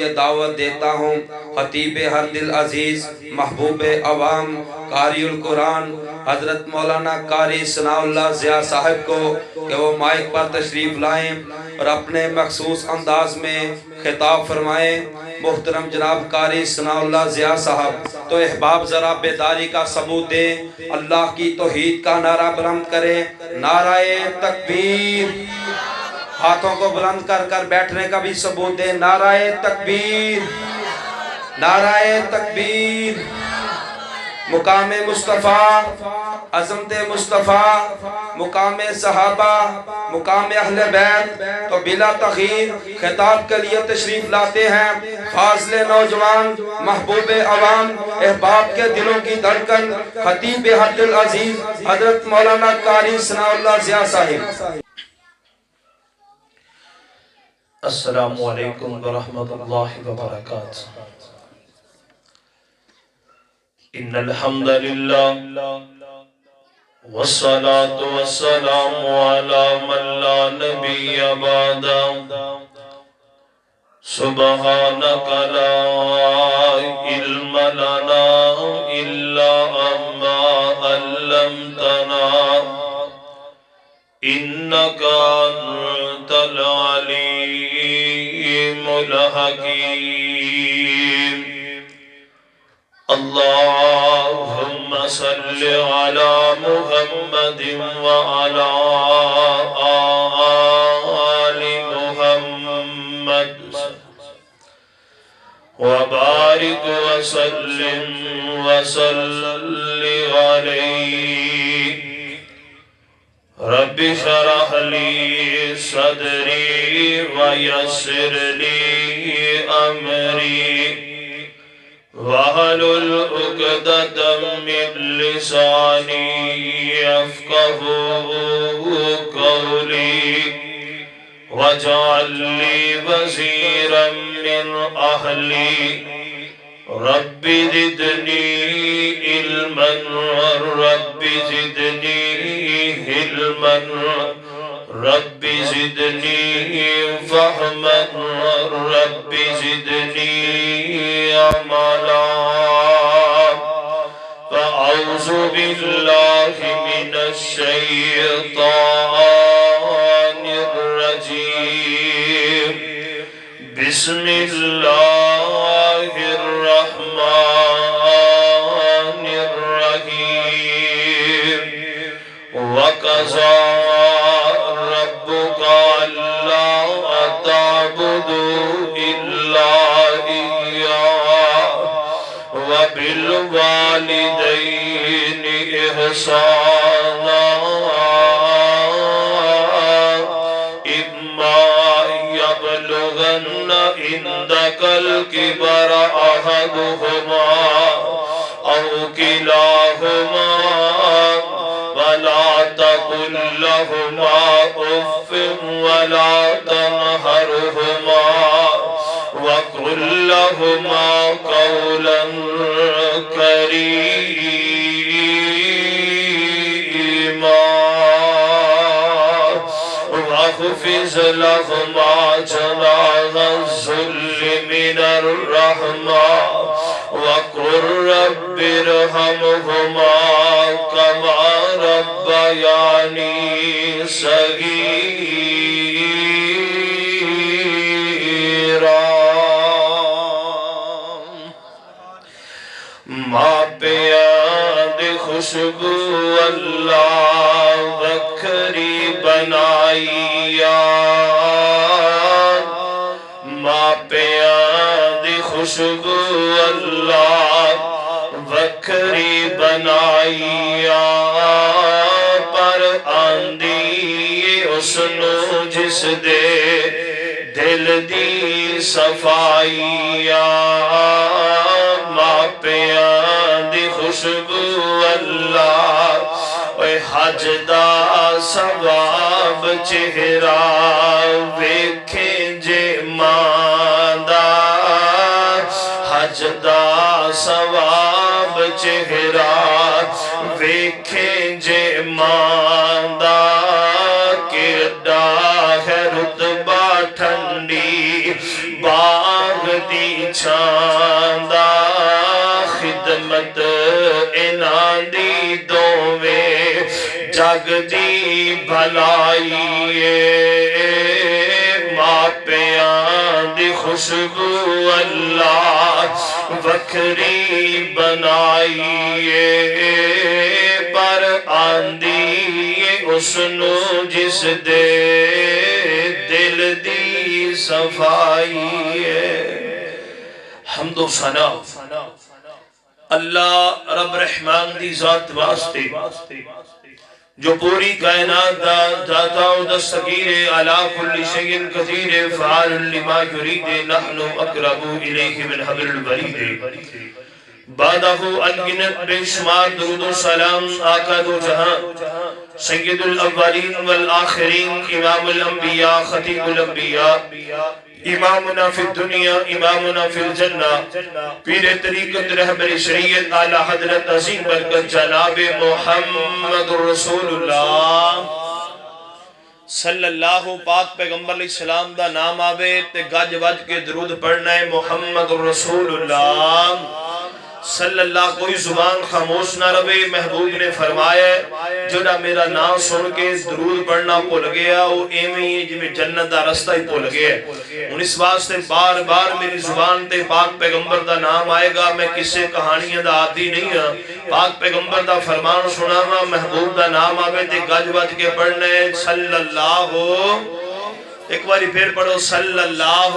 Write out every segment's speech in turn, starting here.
یہ دعوت دیتا ہوں خطیب ہر دل عزیز محبوب عوام قاری القرآن حضرت مولانا قاری ثناء اللہ ضیاء صاحب کو کہ وہ مائک پر تشریف لائیں اور اپنے مخصوص انداز میں خطاب فرمائیں۔ محترم جناب قاری ثناء اللہ ضیاء صاحب تو احباب ذرا بیداری کا ثبوت دیں، اللہ کی توحید کا نعرہ بلند کریں، نعرہ تکبیر۔ ہاتھوں کو بلند کر کر بیٹھنے کا بھی ثبوت دیں، نعرہ تکبیر، نعرہ تکبیر۔ مقام مصطفیٰ، عظمت مصطفیٰ، مقام صحابہ، مقام اہل بیت، تو بلا تخیر خطاب کے لیے تشریف لاتے ہیں فاضل نوجوان محبوب عوام احباب کے دلوں کی دھڑکن خطیب ہر دل عزیز حضرت مولانا قاری ثناء اللہ ضیاء صاحب۔ السلام علیکم ورحمۃ اللہ وبرکاتہ۔ ان الحمد للہ والصلاة والسلام علی من لا نبی بعدہ، سبحانک لا علم لنا الا ما علمتنا انک انت العلیم الحکیم۔ اللہم صل علی محمد وعلی آل محمد وبارک وسلم وصلی علیہ۔ رب اشرح لی صدری ویسر لی امری واحلل عقدۃ من لسانی یفقہوا قولی واجعل لی وزیرا من اہلی رب زدنی علما رب زدنی علما رب زدنی فہما رب زدنی عملا۔ فاعوذ باللہ من الشیطان الرجیم، بسم اللہ الرحمن الرحیم۔ وَقَضَىٰ رَبُّكَ أَلَّا تَعْبُدُوا إِلَّا إِيَّاهُ وَبِالْوَالِدَيْنِ إِحْسَانًا إِمَّا يَبْلُغَنَّ عِندَكَ الْكِبَرَ أَحَدُهُمَا أَوْ كِلَاهُمَا وَلَا تَقُل لَّهُمَا أُفٍّ وَلَا تَنْهَرْهُمَا وَقُل لَّهُمَا قَوْلًا كَرِيمًا واخفض لهما جناح الذل من الرحمة وقل رب ارحمهما كما ربياني صغيرا۔ ماں پیاد خوشبو اللہ وکھری بنائی، ماں پیاد خوشبو اللہ وکھری بنائی، پر آندی اس نو جس دے دل دی صفائی، ماں پیاں دی خوشبو اللہ اے حج دا ثواب چہرہ ویکھیں جے ماں دا، حج دا ثواب چہرہ ویکھیں جے ماں دا، کیڈا ہے رتبہ ٹھنڈی باغ دی چھاندا خدمت انہاں دی دوویں جگ دی بھلائی ماپیاں دی خوشبو اللہ وکھری بنائی پر آندی اس نو جس دے دل دی صفائی حمد و ثنا اللہ رب رحمان دی ذات واسطے جو پوری کائنات دا داتا و دستگیر علا کل شیء قدیر فعال لما یرید نحن اقرب الیہ من حبل الورید بعدہ انگنت بے شمار درود و سلام آقا دو جہاں سید الاولین والآخرین امام الانبیاء خطیب الانبیاء امامنا فی الدنیا امامنا فی الجنہ پیر طریقت رہبر شریعت اعلی حضرت عظیم برکت جناب محمد رسول اللہ صلی اللہ پاک پیغمبر علیہ السلام دا نام آوے تے گج وج کے درود پڑھنا ہے محمد رسول اللہ صلی اللہ کوئی زبان خاموش نہ روے محبوب نے فرمایا جڑا میرا نام سن کے درود پڑھنا بھول گیا وہ ایویں جی میں جنت دا رستہ ہی بھول گیا ان اس واسطے بار بار میری زبان تے پاک پیغمبر دا نام آئے گا میں کسے کہانیاں دا عادی نہیں ہاں پاک پیغمبر دا فرمان سناواں محبوب دا نام آوے تے گج وج کے پڑھنے صلی اللہ ایک باری پھر پڑھو صلی اللہ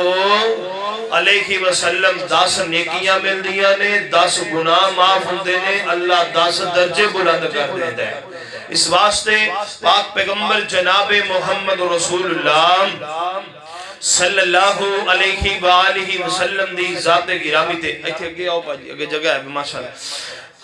علیہ وسلم 10 نیکیاں مل دیا نے 10 گناہ معاف ہوندے نے اللہ 10 درجے بلند کر دیتا ہے اس واسطے پاک پیغمبر جناب محمد رسول اللہ صلی اللہ علیہ وآلہ وسلم دی ذات گرامی تے ایتھے اگے آؤ پاجی اگے جگہ ہے ماشاءاللہ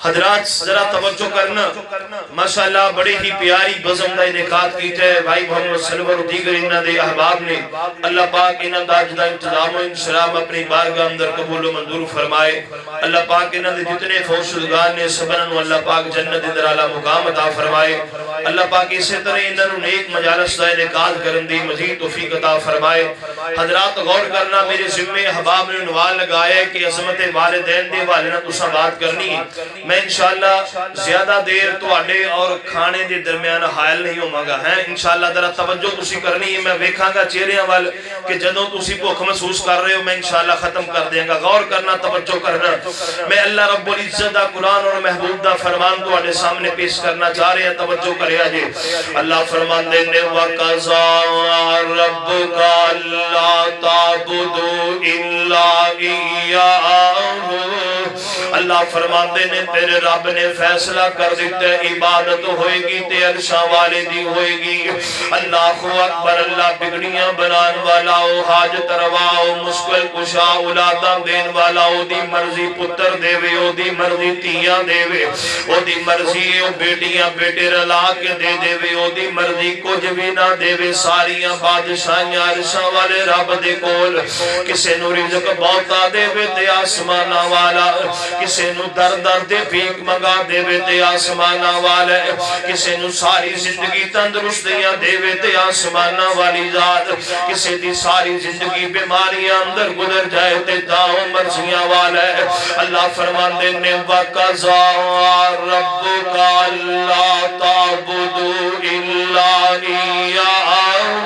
حضرات ذرا توجہ کرنا ماشاءاللہ بڑی ہی پیاری بزم دا انعقاد کیتا ہے بھائی محمد سلور دیگر انہاں دے احباب نے اللہ پاک انہاں دا جدا انتظام و انسلام اپنی بارگاہ اندر قبول و منظور فرمائے اللہ پاک انہاں دے جتنے فوشدگان نے سبنن اللہ پاک جنت در اعلی مقام عطا فرمائے اللہ پاک اسی طرح انہاں نیک مجالس دا انعقاد کرن دی مزید توفیق عطا فرمائے حضرات غور کرنا میرے ذمے احباب نے عنوان لگایا ہے کہ عظمت والدین دے والے نہ تساں بات کرنی ہے میں انشاءاللہ زیادہ دیر تواڈے اور کھانے دے درمیان حائل نہیں ہوواں گا ہیں انشاءاللہ ذرا توجہ تسی کرنی ہے میں ویکھاں گا چہریاں وال کہ جدوں تسی بھوک محسوس کر رہے ہو میں انشاءاللہ ختم کر دیاں گا غور کرنا توجہ کرنا میں اللہ رب العزت دا قرآن اور محبوب دا فرمان تواڈے سامنے پیش کرنا چاہ رہے ہیں توجہ کریا جی اللہ فرمان دے نے وَقَضَىٰ رَبُّكَ أَلَّا تَعْبُدُوا إِلَّا إِيَّاهُ اللہ فرمان دے نے تیرے رب نے فیصلہ کر دیتا ہے عبادت ہوئے گی تے عرشاں والے دی ہوئے گی اللہ اکبر اللہ بگڑیاں بنان والا او حاجت روا او مشکل کشا اولاداں دین والا او دی مرضی پتر دے وے او دی مرضی تیاں دے وے او دی مرضی او بیٹیاں بیٹے رلا کے دے وے او دی مرضی کچھ بھی نہ دے وے ساریاں بادشاہیاں عرشاں والے رب دے کول کسے نو رزق بہتا دے وے تے آسماناں والا کسے نو در در دے بھیک منگا دے وے تے آسمانہ والے کسے نو ساری زندگی تندرستیاں دے وے تے آسمانہ والی ذات کسے دی ساری زندگی بیماریاں اندر گزر جائے تے داؤ مرضیاں والے اللہ فرمان دے نے وَقَضَىٰ رَبُّكَ أَلَّا تَعْبُدُوا إِلَّا إِيَّاهُ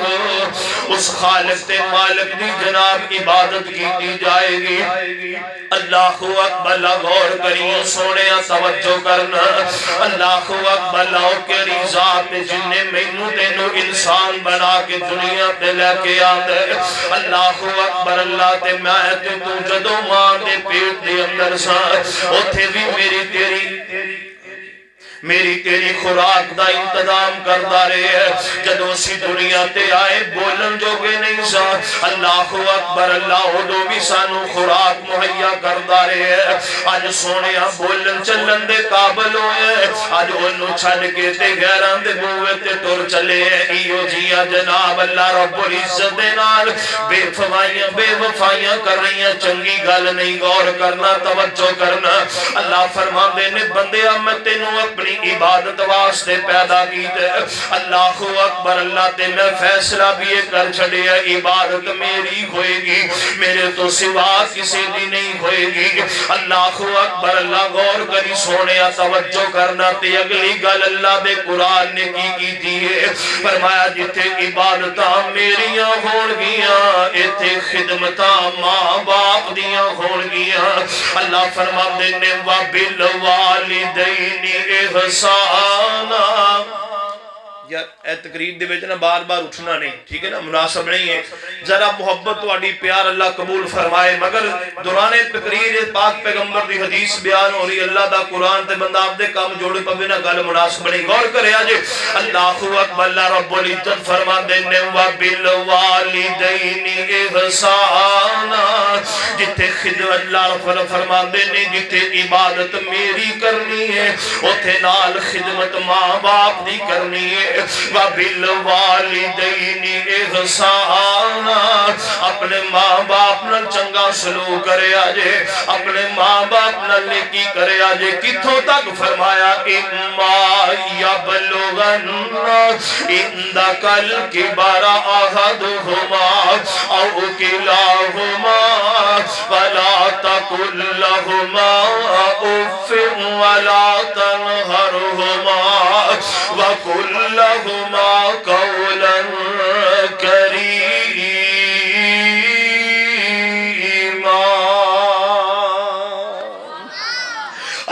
اس خالق تے مالک دی جناب عبادت کی جائے گی اللہ اکبر غور کریوں سونے توجہ کرنا اللہ اکبر لاؤ کری ذات جن نے مینوں تینوں انسان بنا کے دنیا پہ لے کے آدھے اللہ اکبر اللہ تے میں تے تو جدو ماں دے پیٹ دے اندر سا اتھے بھی میری تیری خوراک دا انتظام کردہ رہے ہیں جدو سی دنیا تے آئے بولن جو گے نہیں سا اللہ اکبر اللہ دو بھی سانو خوراک مہیا کردہ رہے ہیں آج سونے بولن چلن دے قابل ہوئے آج انہوں چھڑ کے تے غیران دے بوئے تے تور چلے ہیں ایو جیا جناب اللہ رب العزت دے نال بے وفائیاں کر رہی ہیں چنگی گل نہیں غور کرنا توجہ کرنا اللہ فرماندے نے بندیا میں تینوں اپنی عبادت واسطے پیدا کیتے اللہ اکبر اللہ تے میں فیصلہ بھی یہ کر چھڑیا عبادت میری ہوئے گی میرے تو سوا کسی دی نہیں ہوئے گی اللہ اکبر اللہ غور کری سونے توجہ کرنا تے اگلی گل اللہ دے قرآن نے کی تھی ہے فرمایا جتے عبادتاں میریاں ہون گیاں ایتھے خدمتاں ماں باپ دیاں ہون گیاں اللہ فرما دے نے وَبِالْوَالِدَيْنِ إِحْسَانًا یار اے تقریر دے وچ نا بار بار اٹھنا نہیں ٹھیک ہے نا مناسب نہیں ہے ذرا محبت تواڈی پیار اللہ قبول فرمائے مگر دوران تقریر پاک پیغمبر دی حدیث بیان ہو رہی اللہ دا قرآن تے بندہ اپ دے کام جوڑے پوے نا گل مناسب نہیں غور کرے اج اللہ اکبر اللہ رب العزت فرماندے نے وَبِالْوَالِدَيْنِ إِحْسَانًا جتے خدمت اللہ فرماندے نے جتے عبادت میری کرنی ہے اوتھے نال خدمت ماں باپ دی کرنی ہے وَبِالْوَالِدَيْنِ إِحْسَانًا اپنے ماں باپ نال چنگا سلوک کرے آجے اپنے ماں باپ نال نیکی کرے آجے کتھوں تک فرمایا اِمَّا يَبْلُغَنَّ عِندَكَ الْكِبَرَ أَحَدُهُمَا أَوْ كِلَاهُمَا فَلَا تَقُل لَّهُمَا أُفٍّ وَلَا تَنْهَرْهُمَا وَقُل لَّهُمَا قَوْلًا كَرِيمًا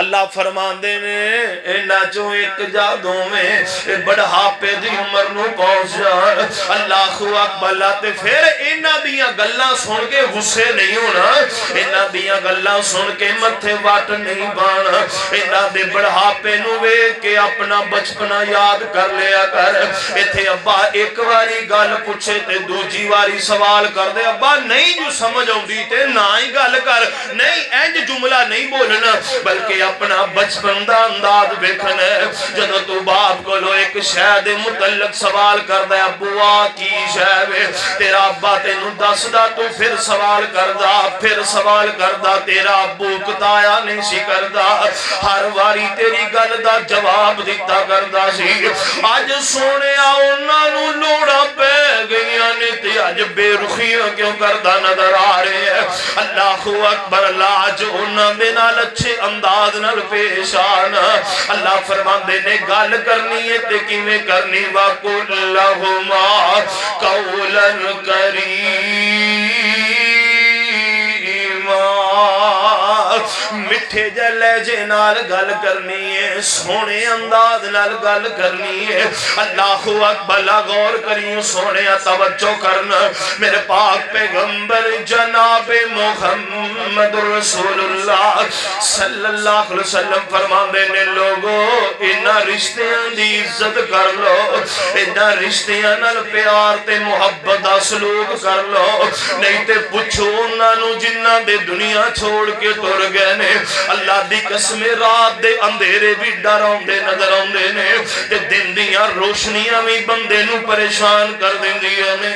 اللہ فرماندے نے اینا جو ایک جادوں میں بڑھاپے دی عمر نو پہنچ جان اللہ اکبر اللہ تے پھر اینا دیاں گلاں سن کے غصے نہیں ہونا اینا دیاں گلاں سن کے متھے واٹ نہیں بانا اینا دے بڑھاپے نو ویکھ کے اپنا بچپنا یاد کر لیا کر ایتھے ابا ایک واری گل پوچھے تے دوجی واری سوال کر دے ابا نہیں جو سمجھ آؤندی تے نہ ہی گل کر نہیں انج جملہ نہیں بولنا بلکہ اپنا بچپن دا انداز دیکھنا جدو تو باپ کو لو ایک شے دے متعلق سوال کردا ہے ابوا کی شے وے تیرا ابا تینوں دسدا تو پھر سوال کردا تیرا ابو کتایا نہیں سی کردا ہر واری تیری گل دا جواب دیتا کردا سی اج سونیا انہاں نوں لوڑاں پے گئیاں نے تے اج بے رخیاں کیوں کردا نظر آ رہے ہیں اللہ اکبر اللہ اج انہاں دے نال اچھے انداز نال پیش آنا اللہ فرماندے نے گل کرنی ہے تے کیویں کرنی وَقُلْ لَهُمَا قَوْلًا كَرِيمًا مٹھے جے لہجے نال گل کرنی ہے سونے انداز نال گل کرنی ہے اللہ اکبر غور کریوں سونے توجہ کرنا میرے پاک پیغمبر جناب محمد رسول اللہ صلی اللہ علیہ وسلم فرماندے نے لوگوں انہاں رشتیاں دی عزت کر لو انہاں رشتیاں نال پیار تے محبت دا سلوک کر لو نہیں تے پوچھو انہاں نوں جنہاں دے دنیا چھوڑ کے تر گئے نے اللہ دی قسم رات دے اندھیرے بھی ڈراؤندے نظر آؤندے نے تے دن دیاں روشنیاں بھی بندے نوں پریشان کر دیندیاں نے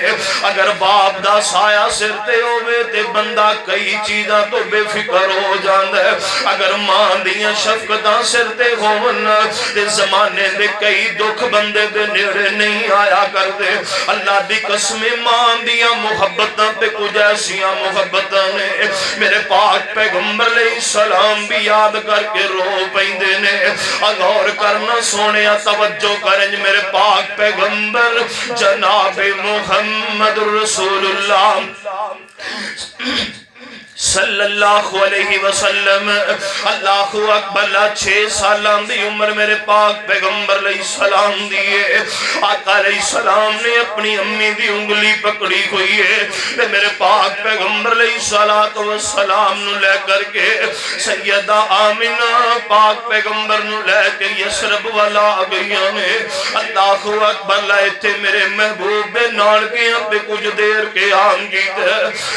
اگر باپ دا سایہ سر تے ہووے تے بندہ کئی چیزاں تو بے فکر ہو جاندا ہے اگر ماں دیاں شفقتاں سر تے ہون تے زمانے دے کئی دکھ بندے دے نیڑے نہیں آیا کردے اللہ دی قسم ماں دیاں محبتاں تے کچھ ایسیاں محبتاں نے میرے پاک پیغمبر علیہ السلام بھی یاد کر کے رو پیندے نے غور کرنا سونے توجہ کریں میرے پاک پیغمبر جناب محمد رسول اللہ صلی اللہ علیہ وسلم اللہ اکبر 6 سالان دی عمر میرے پاک پیغمبر علیہ السلام دیئے آقا علیہ السلام نے اپنی امی دی انگلی پکڑی ہوئی ہے میرے پاک پیغمبر علیہ السلام نو لے کر کے سیدہ آمنہ پاک پیغمبر نو لے کے یسرب والا گئیاں نے اللہ اکبر لائے تھے میرے محبوب نانکیاں پہ کچھ دیر کے آم جیتے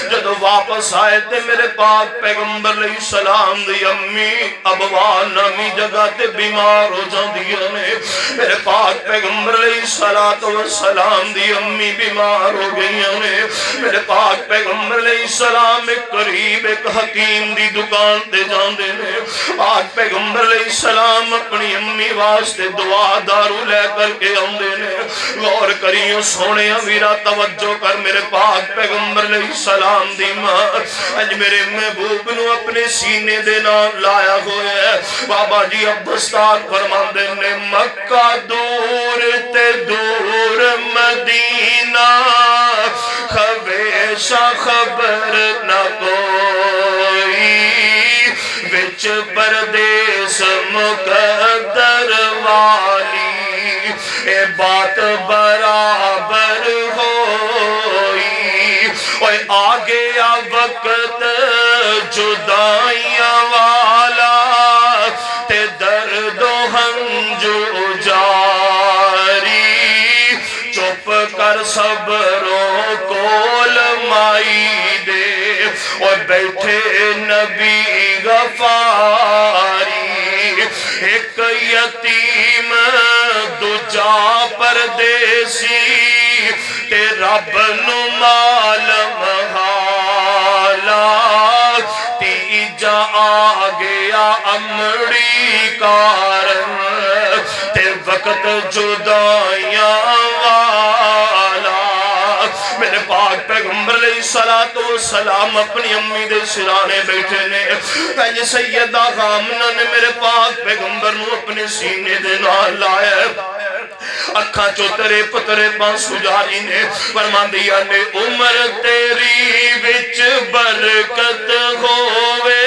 جدو واپس آئے تھے میرے پاک پیغمبر علیہ السلام دی امی ابوا نامی جگہ تے بیمار ہو جاندیاں نے میرے پاک پیغمبر علیہ السلام دی امی بیمار ہو گئیاں نے میرے پاک پیغمبر علیہ السلام ایک قریب ایک حکیم دی دکان تے جاندے نے پاک پیغمبر علیہ السلام اپنی امی واسطے دعا دارو لے کر کے آندے نے غور کریو سونے ویرا توجہ کر میرے پاک پیغمبر علیہ السلام دی ماں اج میرے محبوب نو اپنے سینے دے نال لایا ہویا ہے بابا جی عبدالستار فرماندے نے مکہ دور تے دور مدینہ خویشہ خبر نہ کوئی وچ پردیس مقدر والی اے بات برابر ہوئی اوے آگے آ وقت جدائیاں والا تے درد و ہنجو جاری چپ کر صبروں کول مائی دے اور بیٹھے نبی غفاری ایک یتیم دوجا پردیسی تے رب نو معلوم حالا تیجا آگیا امڑی کارن تے وقت جدائیاں والا میرے پاک پیغمبر علیہ السلام اپنی امی دے سرانے بیٹھے نے پہلے سیدہ غامنہ نے میرے پاک پیغمبر نو اپنے سینے دے نال لایا اکھاں چو ترے پترے پانسو جاری نے فرمان دیا نے عمر تیری وچ برکت ہوئے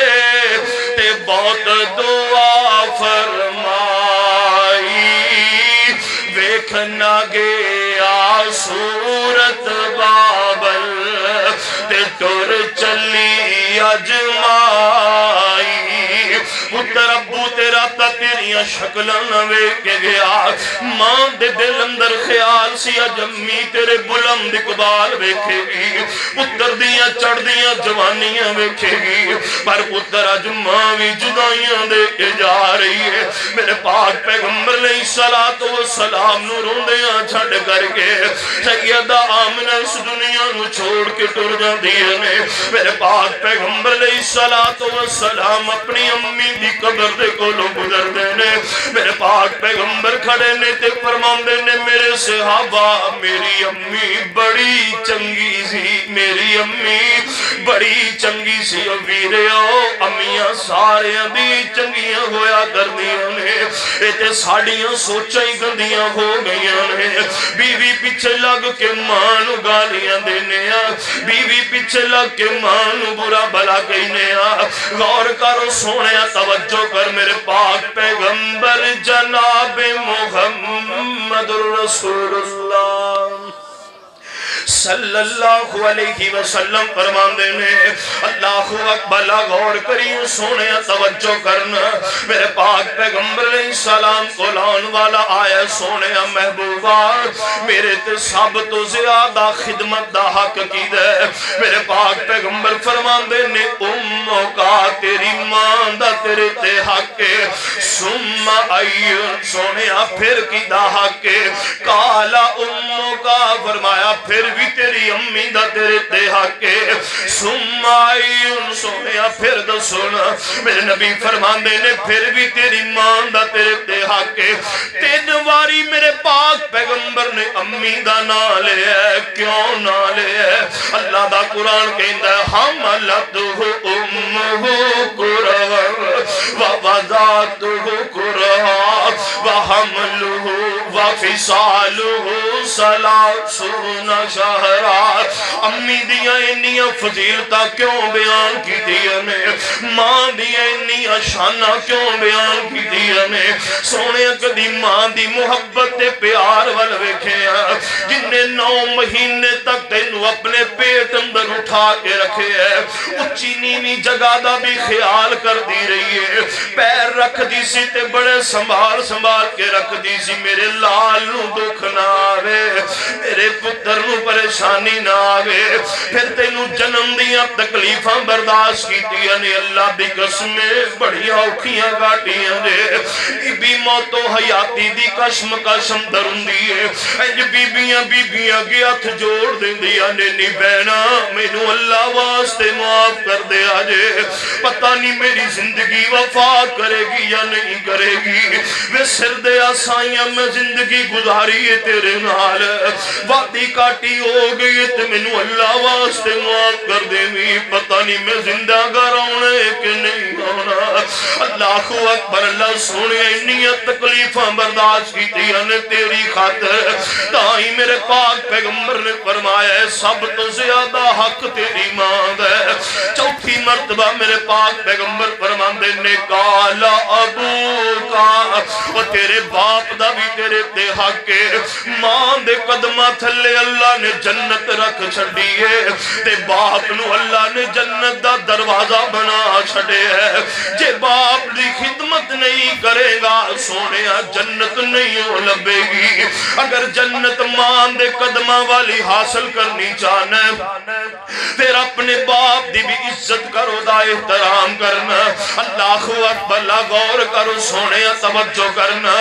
تے بہت دعا فرمائی ویکھنا گیا صورت بابل تے ٹر چلی اجمائی پتر ابو تیرا تا تیریاں شکلہ نوے کے گیا ماں دے دل اندر خیال سی اجمی تیرے بلند اقبال ویکھے گی پتر دیاں چڑھ دیاں جوانیاں ویکھے گی پر پتر اج ماں بھی جدائیاں دے کے جا رہی ہے میرے پاک پیغمبر علیہ السلام نو روندیاں چھڑ کر کے سیدہ آمنہ اس دنیا نو چھوڑ کے ٹر جاندی ہے میرے پاک پیغمبر علیہ السلام اپنی امی دی قبر دے کولو گزر دے نے میرے پاک پیغمبر کھڑے نے تے فرماندے نے میرے صحابہ میری امی بڑی چنگی سی میری امی بڑی چنگی سی ویریو امیاں سارے دی چنگیاں ہویا کردیاں نے اے تے ساڑیاں سوچاں ہی گندیاں ہو گئیاں نے بیوی پیچھے لگ کے ماں نو گالیاں دینے بیوی پیچھے لگ کے ماں نو برا بلا کہنے غور کرو سونے توجہ کر میرے پاک پیغمبر جناب محمد رسول اللہ صلی اللہ علیہ وسلم فرمان دینے اللہ اکبر غور کریوں سونے توجہ کرنا میرے پاک پیغمبر علیہ السلام کو لان والا آیا سونے محبوبہ میرے تے سب تو زیادہ خدمت دا حق کی دے میرے پاک پیغمبر فرمان دینے امو کا تیری ماں دا تیرے تے حق سم ایون سونے پھر کی دا حق کالا امو کا فرمایا پھر بھی تیری امی دا تیرے تے حق سم ایون سونے پھر دا سونا میرے نبی فرمان دینے پھر بھی تیری ماں دا تیرے تے حق تین واری میرے پاک پیغمبر نے امی دا نہ لے کیوں نہ لے اللہ دا قرآن کہندہ حملتہ امہ کرہا ووضعتہ کرہا وحملہ وفصالہ سلاسون شہرا امی دیاں انیاں فضیلتہ کیوں بیان کی دیا نے ماں دیاں انیاں شانہ کیوں بیان کی دیا نے سونے کدی ماں دی محبت پیار والویکھے جن نے 9 مہینے تک تینو اپنے پیٹ اندر اٹھا کے رکھے ہے اچھی نیمی جگہ دا بھی خیال کر دی رہی ہے پیر رکھ دی سی تے بڑے سنبھال کے رکھ دی سی میرے لال نو دکھ نہ آوے، میرے پتر نو پریشانی نہ آوے، پھر تینو جنم دیا تکلیفاں برداشت کیتیاں نے اللہ دی قسمیں بڑی اوکھیاں گاٹیاں نے بی موت و حیاتی دی کشم کشم درن دیئے انج بیبیاں گیا تھ جوڑ دیں دیا نے نی بہنا مینو اللہ واسطے معاف کر دے آجے پتہ نہیں میری زندگی وفا کرے گی یا نہیں کرے گی وہ سر دے آسائیاں میں زندگی گزاری ہے تیرے نال وعدی کاٹی ہو گئی تے مینو اللہ واسطے معاف کر دے می پتہ نہیں میں زندہ گر آنے کہ نہیں آنا اللہ اکبر اللہ سونے انیت تکلیفاں برداشت کی تیاں نے تیری خاطر تائی میرے پاک پیغمبر نے فرمایا ہے سب تو زیادہ حق تیری ماں ہے چوتھی مرتبہ میرے پاک پیغمبر فرماندے نے کالا ابو کا وہ تیرے باپ دا بھی تیرے تے حق کے ماں دے قدمہ تھلے اللہ نے جنت رکھ چھڑی ہے تے باپ نو اللہ نے جنت دا دروازہ بنا چھڑے ہے جے باپ دی خدمت نہیں کرے گا سونے جنت نہیں ہو لبے گی اگر جنت ماں دے قدمہ والی حاصل کرنی چاہنا پھر اپنے باپ دی بھی عزت کرو دا احترام کرنا اللہ اکبر لا غور کرو سونے توجہ کرنا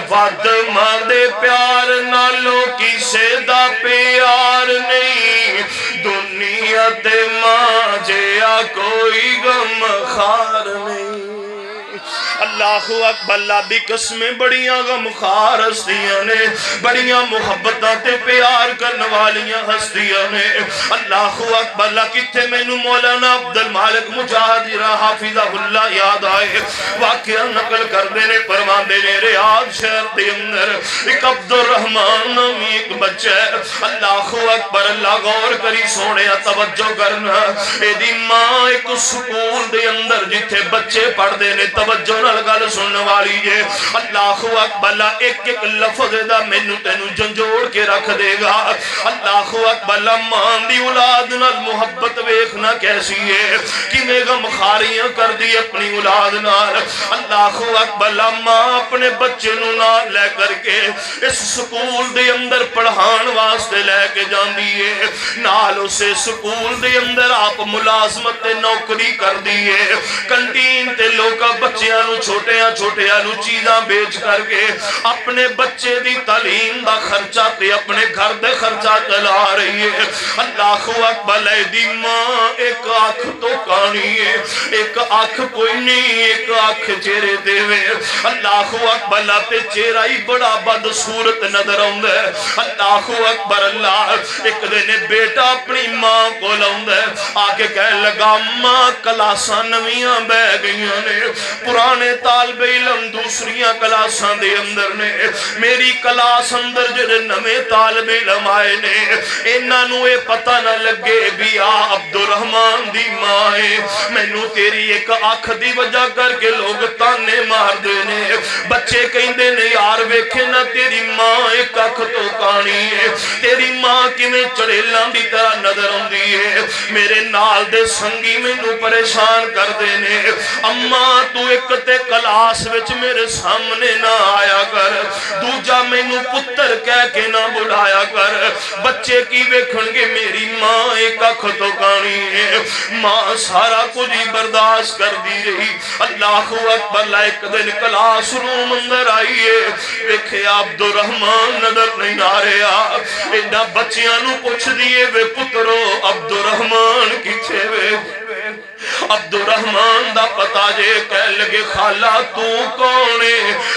وعد ماں دے پیار نالو کسے دا پیار نہیں دنیا تے ماں جیا کوئی غم خار نہیں اللہ اکبر اللہ دی قسمیں بڑیاں غم خار ہستیاں نے بڑیاں محبتاں تے پیار کرنے والیاں ہستیاں نے اللہ اکبر اللہ کتے میں نو مولانا عبد المالک مجاہد حافظہ اللہ یاد آئے واقعہ نقل کر دینے فرمان دینے ریاض شہر دے اندر ایک عبد الرحمن نامی ایک بچہ ہے اللہ اکبر اللہ غور کری سونے توجہ کرنا اے دی ماں ایک سکول دے اندر جتھے بچے پڑھ دینے توجہ گل سننے والی جے اللہ اکبر ایک ایک لفظ دا مینوں تینوں جنجوڑ کے رکھ دے گا اللہ اکبر ماں دی اولاد نال محبت ویکھنا کیسی ہے کیویں غم خاریاں کر دی اپنی اولاد نال اللہ اکبر ماں اپنے بچے نوں نال لے کر کے اس سکول دے اندر پڑھان واسطے لے کے جاندی ہے نال اسے سکول دے اندر آپ ملازمت تے نوکری کر دی ہے کنٹین تے لوکا بچیاں نوں چھوٹیاں نو چیزاں بیچ کر کے اپنے بچے دی تعلیم دا خرچہ تے اپنے گھر دے خرچہ چلا رہی ہے اللہ اکبر دی ماں ایک آنکھ تو کانی ہے ایک آنکھ کوئی نہیں ایک آنکھ چہرے دے وے اللہ اکبر تے چہرہ ہی بڑا بدصورت نظر آوندا ہے اللہ اکبر اللہ ایک دن بیٹا اپنی ماں کو لاوندا ہے آ کے کہنے لگا ماں کلاساں نویاں بہ گئیاں نے پرانے طالب علم دوسریاں کلاساں دے اندر نے میری کلاس اندر جڑے نویں طالب علم آئے نے انہاں نوں اے پتہ نہ لگے بھی آ عبد الرحمن دی ماں ہے مینوں تیری ایک اکھ دی وجہ کر کے لوگ تانے مار دے نے بچے کہندے نے یار ویکھے نہ تیری ماں ایک اکھ تو کانی ہے تیری ماں کیویں چڑیلاں دی طرح نظر آندی ہے میرے نال دے سنگی مینوں پریشان کر دے نے اماں تو ایک تے کلاس وچ میرے سامنے نہ آیا کر دوجا مینوں پتر کہہ کے نہ بلایا کر بچے کی ویکھن گے میری ماں ایک اکھ تو کانی ہے ماں سارا کچھ ہی برداشت کر دی رہی اللہ اکبر ایک دن کلاس روم اندر آئیے ویکھے عبد الرحمن نظر نہیں آ رہا انہاں بچیاں نوں پوچھ دیے وے پترو عبد الرحمن کتھے وے عبد الرحمن دا پتا جے کہہ لگے خالہ تو کونے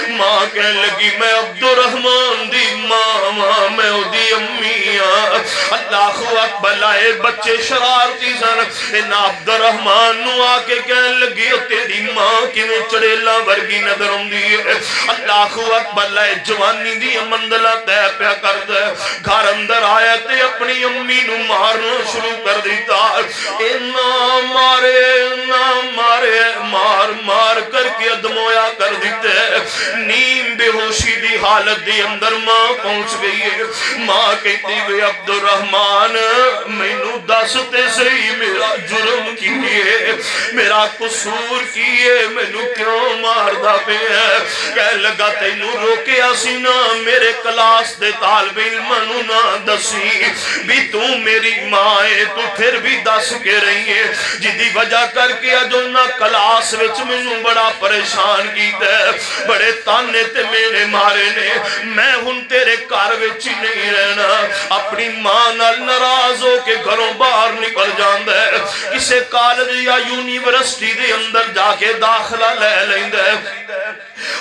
ماں کہہ لگی میں عبد الرحمن دی ماں میں او دی امیاں اللہ اکبر لائے بچے شرارتی سن ان عبد الرحمن نو آ کے کہہ لگی تیری ماں کیویں چڑیلاں ورگی نظر آندی ہے اللہ اکبر لائے جوانی دی مندلا تے پیا کر دے گھر اندر آیا تے اپنی امی نو مارنا شروع کر دیتا مار مار کر کے ادمویا کر دیتے نیم بے ہوشی دی حالت دی اندر ماں پہنچ گئی ہے ماں کہتی ہوئے عبد الرحمن مینوں دستے صحیح میرا جرم کی ہے میرا قصور کیے مینوں کیوں ماردا پیا کہہ لگا تینوں روکیا سی نا میرے کلاس دے طالب علم نو نہ دسی بھی تو میری ماں ہے تو پھر بھی دس کے رہی ہے جدی وجہ کر کے اج انہاں کلاس وچ مینوں بڑا پریشان کیتا ہے بڑے تانے تے میرے مارے نے میں ہن تیرے گھر وچ نہیں رہنا اپنی ماں نال ناراض ہو کے گھروں باہر نکل جاندا ہے کسے کالج یا یونیورسٹی دے اندر جا کے داخلہ لے لیندا ہے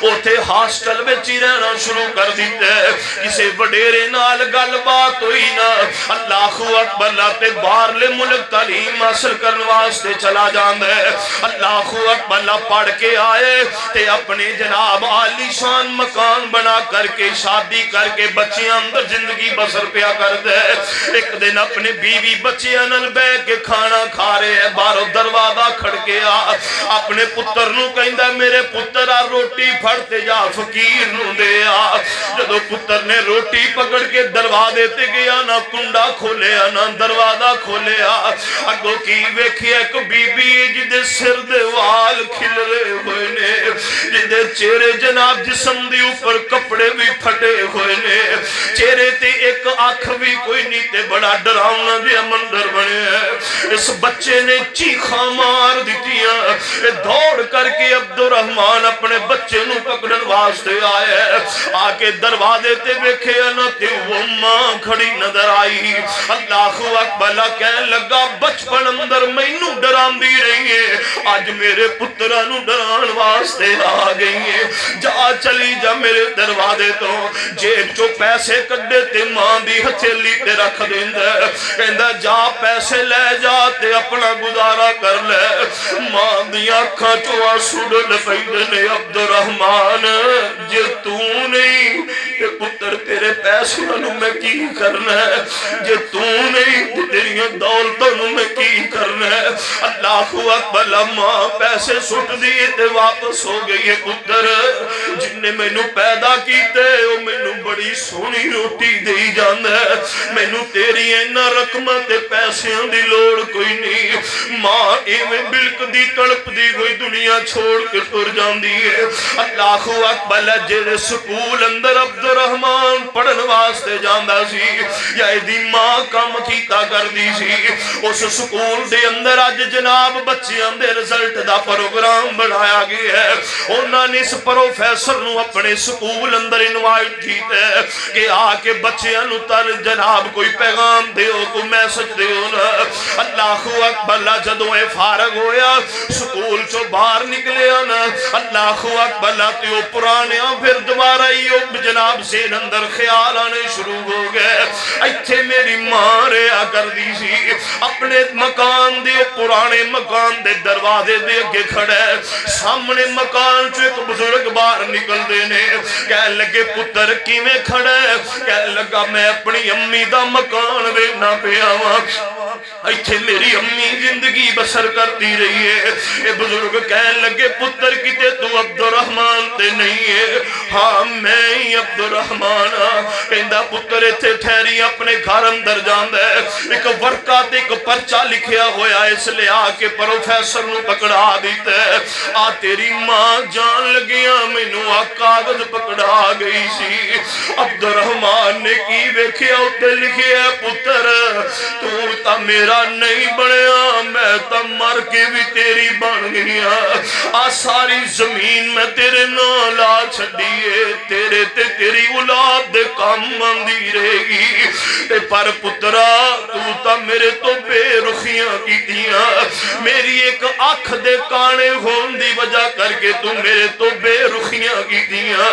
اوتھے ہاسٹل وچ ہی رہنا شروع کر دیتا ہے کسے وڈیرے نال گل بات ہوئی نا اللہ اکبر تے باہرلے ملک تعلیم حاصل کرنے واسطے چلا جاندا ہے اللہ اکبر پڑھ کے آئے تے اپنے جناب عالی شان مکان بنا کر کے شادی کر کے بچیاں اندر زندگی بسر پیا کر دے ایک دن اپنے بیوی بچیاں نال بیٹھ کے کھانا کھا رہے ہیں باہروں دروازہ کھڑکیا اپنے پتر نو کہندا میرے پتر آ روٹی پھڑتے جا فقیر نو دے آ جدو پتر نے روٹی پکڑ کے دروازے تے گیا نہ کنڈا کھولیا نہ دروازہ کھولیا اگوں کی ویکھیا ایک بی بی جدے سر دے وال کھل رہے ہوئے نے جدے چہرے جناب جسم دے اوپر کپڑے بھی پھٹے ہوئے نے چہرے تے ایک آنکھ بھی کوئی نہیں تے بڑا ڈراؤنا جہا منظر بنے ہے اس بچے نے چیخاں مار دتیاں دوڑ کر کے عبدالرحمن اپنے بچے نو پکڑن واسطے آئے آ کے دروازے تے ویکھے نہ تے وہ ماں کھڑی نظر آئی اللہ اکبر کہنے لگا بچپن اندر مینوں ڈراندی رہی ہے آج میرے پتراں نو ڈران واسطے آ گئی ہے جا چلی جا میرے دروازے تو جیب چو پیسے کڈے تے ماں دی ہتھیلی تے رکھ دیندا کہندا جا پیسے لے جا تے اپنا گزارا کر لے ماں دی اکھاں چوں آنسو ڈل پیندے نے عبدالرحمن جے تو نہیں تے پتر تیرے پیسے نو میں کی کرنا ہے جے تو نہیں تے تیریاں دولتوں نو میں کی کرنا ہے اللہ اکبر ماں پیسے سٹ دیے تے واپس ہو گئی ہے پتر جن نے مینوں پیدا کیتے او مینوں بڑی سونی روٹی دئی جاندا ہے مینوں تیری اینا رقم تے پیسیاں دی لوڑ کوئی نہیں ماں ایویں بلک دی تڑپ دی کوئی دنیا چھوڑ کے ٹر جاندی ہے اللہ اکبر جے سکول اندر عبدالرحمن پڑھن واسطے جاندا سی یا دی ماں کم کیتا کردی سی اس سکول دے اندر اج جناب بچیاں دے رزلٹ دا پروگرام بنایا گیا ہے انہاں نے اس پروفیسر نو اپنے سکول اندر انوائٹ کیتا ہے کہ آ کے بچیاں نو تل جناب کوئی پیغام دیو کوئی میسج دیو نا اللہ اکبر جدوں اے فارغ ہویا سکول چو باہر نکلیا نا اللہ اکبر تے او پرانیاں پھر دوبارہ ہی جناب ذہن اندر خیال آنے شروع ہو گئے ایتھے میری ماں رہا کردی سی اپنے مکان دے پرانے مکان دے دروازے دے اگے کھڑے سامنے مکان چو ایک بزرگ باہر نکل دینے کہہ لگے پتر کیویں کھڑے کہہ لگا میں اپنی امی دا مکان ویکھنا پیا وا ایتھے میری امی زندگی بسر کرتی رہی ہے اے بزرگ کہنے لگے پتر کتے تو عبدالرحمن تے نہیں ہے ہاں میں ہی عبدالرحمن کہندا پتر ایتھے ٹھہری اپنے گھر اندر جاندا ہے ایک ورقہ تے ایک پرچہ لکھیا ہویا اس لے آ کے پروفیسر نو پکڑا دیتا ہے آ تیری ماں جان لگیاں مینوں آ کاغذ پکڑا گئی سی عبدالرحمن نے کی ویکھیا اوتے لکھیا پتر تو تا میرا نہیں بنیا میں تا مر کے بھی تیری بن گیا آ ساری زمین میں تیرے نال لا چھڈیے تیرے تے تیری اولاد دے کام آندی رہے گی تے پر پترا تو تا میرے تو بے رخیاں کیتیاں میری ایک اکھ دے کانے ہون دی وجہ کر کے تو میرے تو بے رخیاں کیتیاں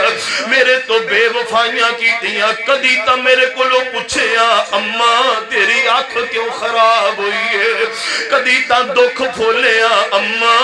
میرے تو بے وفائیاں کیتیاں کدی تا میرے کو لو پوچھیا اماں تیری اکھ کیوں خراب ہوئی ہے کدی تا دکھ پھولیا اماں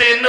3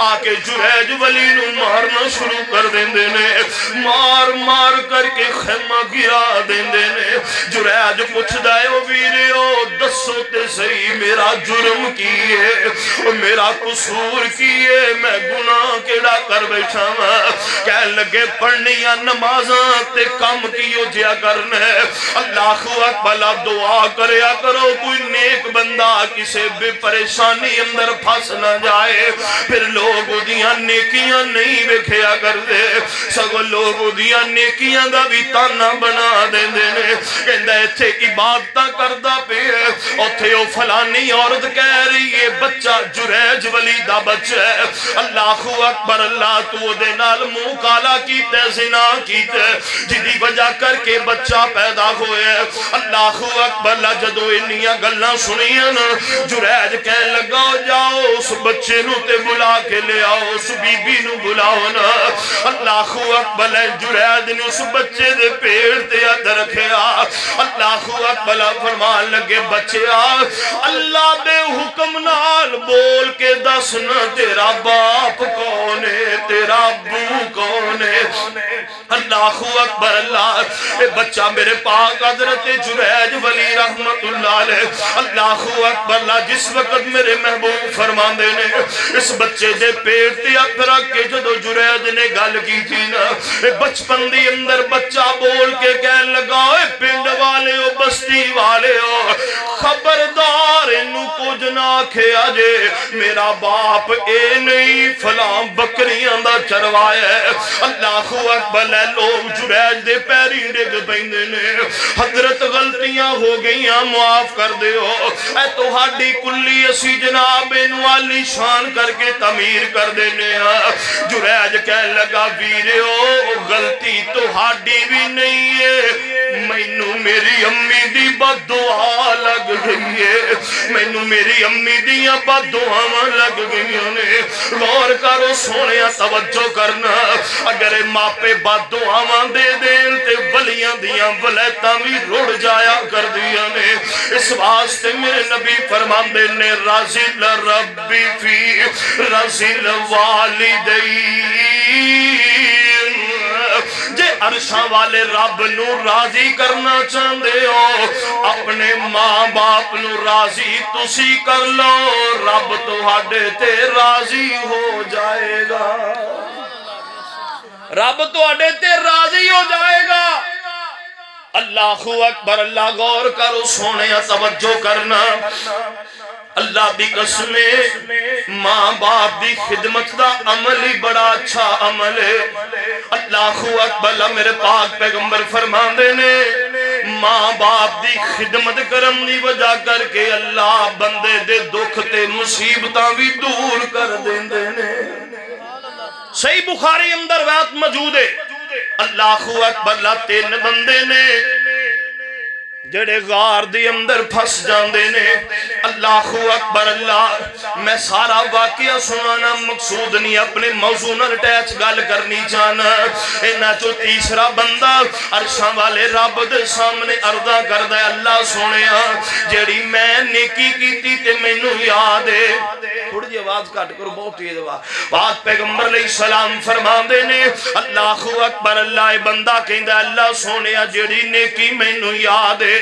آکے جریج ولی نو مارنا شروع کر دیندے نے مار مار کر کے خیمہ گرا دیندے نے جریج پوچھ دائے او ویرے او دسو تے صحیح میرا جرم کیے میرا قصور کیے میں گناہ کیڑا کر بیٹھا ہوں کہہ لگے پڑھنیاں نمازاں تے کم کیو جیا کرنے اللہ اکبر دعا کریا کرو کوئی نیک بندہ کسے بے پریشانی اندر پھنس نہ جائے پھر لوگ دیاں نیکیاں نہیں ویکھیا کر دے سگو لوگ دیاں نیکیاں دا بھی تانا بنا دے نے کہندہ ایتھے عبادتہ کردہ پہ اوتھے او فلانی عورت کہہ رہی ہے بچہ جریج ولی دا بچہ ہے اللہ اکبر اللہ تو دے نال منہ کالا کیتے زنا کیتے جدی وجہ کر کے بچہ پیدا ہوئے اللہ اکبر اللہ جدو انیاں گلنا سنیاں جریج کہہ لگا جاؤ اس بچے نو تے بلا کے لے آؤ اس بی بی نو بلاؤ نا اللہ اکبر جریج نے اس بچے دے پیڑ تے اد رکھیا اللہ اکبر فرمان لگے بچے اللہ دے حکم نال بول کے دسنا تیرا باپ کون ہے تیرا ابو کون ہے اللہ اکبر اللہ اے بچہ میرے پاک حضرت جریج ولی رحمت اللہ علیہ اللہ اکبر اللہ جس وقت میرے محبوب فرمان دے نے اس بچے دے پیٹ تے ہاتھ رکھ کے جدو جریج نے گل کی تھی نا اے بچپن دی اندر بچہ بول کے کہنے لگا اے پنڈ والے ہو بستی والے ہو خبردار انو کچھ نہ کھیا جے میرا باپ اے نہیں فلاں بکریاں دا چروایا ہے اللہ اکبر لوگ جریج دے پیری ڈگ پیندے نے حضرت غلطیاں ہو گئیاں معاف کر دے ہو اے تو ہاڈی کلی اسی جناب انوالی شان کر کے تعمیر کر دینے ہاں جریج کہہ لگا ویرے ہو غلطی تو ہاڈی بھی نہیں ہے مینوں میری امی دی بد دعا لگ گئی ہے مینوں میری امی دیاں بد دعاواں لگ گئیاں نے غور کرو سونیا توجہ کرنا اگر ماپے بد دعاواں دے دین تے ولیاں دیاں ولیتاں بھی رڑ جایا کر دیا نے اس واسطے میرے نبی فرمان دے نے راضی لربی فی راضی لوالدین جے عرشاں والے رب نو راضی کرنا چاہندے ہو اپنے ماں باپ نو راضی تسی کر لو رب تہاڈے تے راضی ہو جائے گا رب تہاڈے تے راضی ہو جائے گا اللہ اکبر اللہ غور کرو سونے توجہ کرنا اللہ دی قسمیں ماں باپ دی خدمت دا عمل ہی بڑا اچھا عمل ہے اللہ اکبر میرے پاک پیغمبر فرمان دے نے ماں باپ دی خدمت کرم دی وجہ کر کے اللہ بندے دے دکھ تے مصیبتاں بھی دور کر دیندے نے صحیح بخاری اندر روایت موجود ہے اللہ اکبر اللہ 3 بندے نے جڑے غار دی اندر پھس جاندے نے اللہ اکبر اللہ میں سارا واقعہ سنانا مقصود نہیں اپنے موضوع نال اٹیچ گل کرنی چاہنا انہاں چوں تیسرا بندہ عرشاں والے رب دے سامنے عرضاں کردا ہے اللہ سونیا جیڑی میں نیکی کیتی تے مینوں یاد ہے تھوڑی جی آواز کٹ کرو بہت تیز آواز پاک پیغمبر علیہ السلام فرماندے نے اللہ اکبر اللہ بندہ کہندا اللہ سونیا جیڑی نیکی مینوں یاد ہے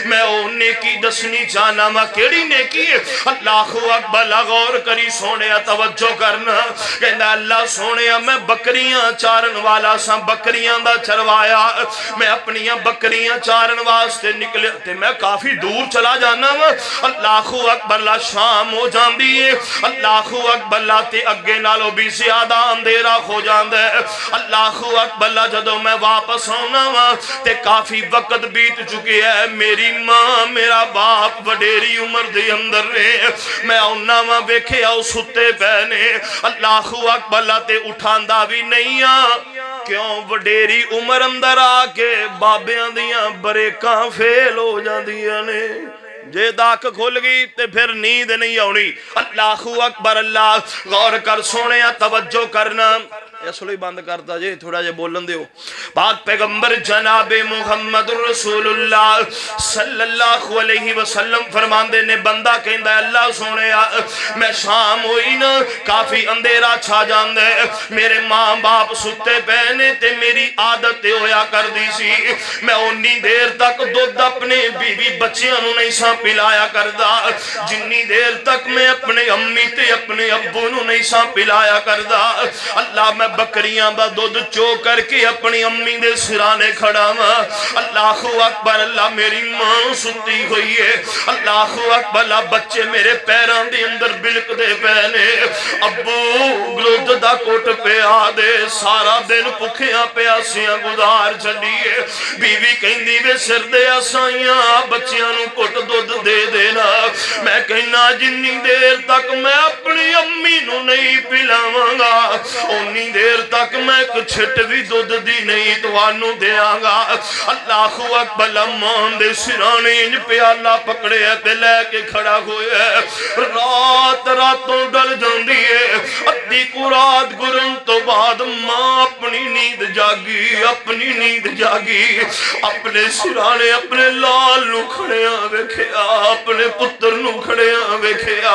میں او نیکی دسنی چاہنا میں کیڑی نیکی ہے اللہ اکبر غور کری سونے توجہ کرنا کہندا اللہ سونے میں بکریاں چارن والا سا بکریاں دا چروایا میں اپنی بکریاں چارن واسطے نکلے تے میں کافی دور چلا جانا وا اللہ اکبر لا شام ہو جاندی ہے اللہ اکبر لا تے اگے نالوں بھی زیادہ اندھیرا ہو جاندا ہے اللہ اکبر لا جدوں میں واپس آنا وا تے کافی وقت بیت چکی ہے میری ماں میرا باپ وڈیری عمر دے اندر نے میں اونا ماں بیکھے آؤ ستے پہنے اللہ اکبر اللہ تے اٹھاندا بھی نہیں کیوں وڈیری عمر اندر آکے بابیاں دیاں بریکاں فیل ہو جاندیاں نے جے داک کھل گئی تے پھر نیند نہیں آنی اللہ اکبر اللہ غور کر سونے توجہ کرنا اس لیے بند کرتا جے تھوڑا جے بولن دیو پاک پیغمبر جناب محمد رسول اللہ صلی اللہ علیہ وسلم فرماندے نے بندہ کہندا ہے اللہ سونے میں شام ہوئی نا کافی اندھیرا چھا جاندے میرے ماں باپ ستے پہنے تے میری عادت ہویا کر دی سی میں اونی دیر تک دودھ اپنے بیوی بچیاں نو نہیں سا پلایا کردا جنی دیر تک میں اپنے امی تے اپنے ابو نو نہیں سا پلایا کردا اللہ میں بکریاں با دودھ چو کر کے اپنی امی دے سرانے کھڑا وا اللہ اکبر اللہ میری ماں ستی ہوئی ہے اللہ اکبر اللہ بچے میرے پیران دے اندر بلک دے پہنے ابو گلوت دا کوٹ پہ آدے سارا دن پکھیاں پیاسیاں گزار چلیے بیوی کہندی وے سر دے آسائیاں بچیاں نو کوٹ دودھ دے دینا میں کہنا جنی دیر تک میں اپنی امی نو نہیں پلاواں گا اونی دیر تک میں ایک چھٹ بھی دودھ دی نہیں توانو دیاں گا اللہ اکبر امان دے سرانے انج پیالہ پکڑے تے لے کے کھڑا ہوئے رات راتوں ڈل جاندی ہے ادھی کو رات گرن تو بعد ماں اپنی نیند جاگی اپنی نیند جاگی اپنے سرانے اپنے لال نو کھڑیاں ویکھیا اپنے پتر نو کھڑیاں ویکھیا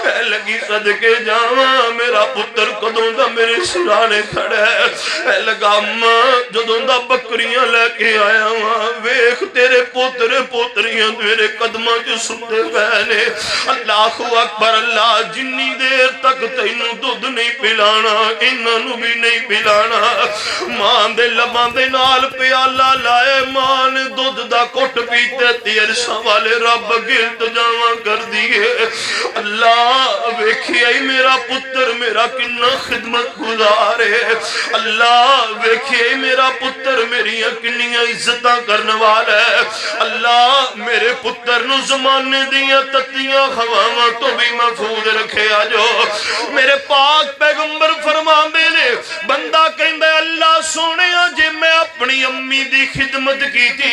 اے لگی صدقے جاواں میرا پتر کدوں دا میرے سرانے کھڑا ہے اے لگا ماں جدوں دا بکریاں لے کے آیا ہاں ویکھ تیرے پوترے پوتریاں میرے قدماں جو ستے پہنے اللہ اکبر اللہ جنی دیر تک تینوں دودھ نہیں پلانا انہوں بھی نہیں پلانا ماں دے لباں دے نال پیالہ لائے ماں نے دودھ دا کوٹ پیتے تیرشاں والے رب گلت جاواں کر دیئے اللہ ویکھی آئی میرا پتر میرا کنہ خدمت گزارے اللہ ویکھی آئی میرا پتر میری کنیاں عزتاں کرنے والا ہے اللہ میرے پتر نو زمانے دیاں تتیاں خواہاں تو بھی محفوظ رکھے آجو میرے پاک پیغمبر فرماندے نے بندہ کہندہ اللہ سونے آجے میں اپنی امی دی خدمت کی تھی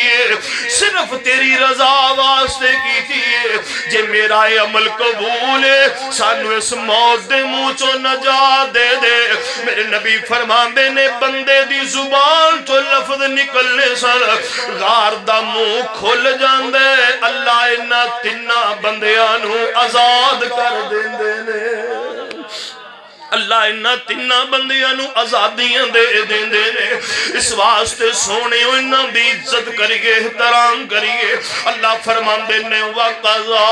صرف تیری رضا واسطے کی تھی جے میرا عمل قبول ہے سانو اس موت دے موچو نجات دے دے میرے نبی فرماندے نے بندے دی زبان تو لفظ نکلنے سر غار دا منہ کھل جاندے اللہ انہا تنہ بندیانو آزاد کر دیندے نے اللہ انہا تنہ بندیانو آزادیاں دے دیندے نے اس واسطے سونے انہا دی عزت کریے احترام کریے اللہ فرماندے نے وَقَضَى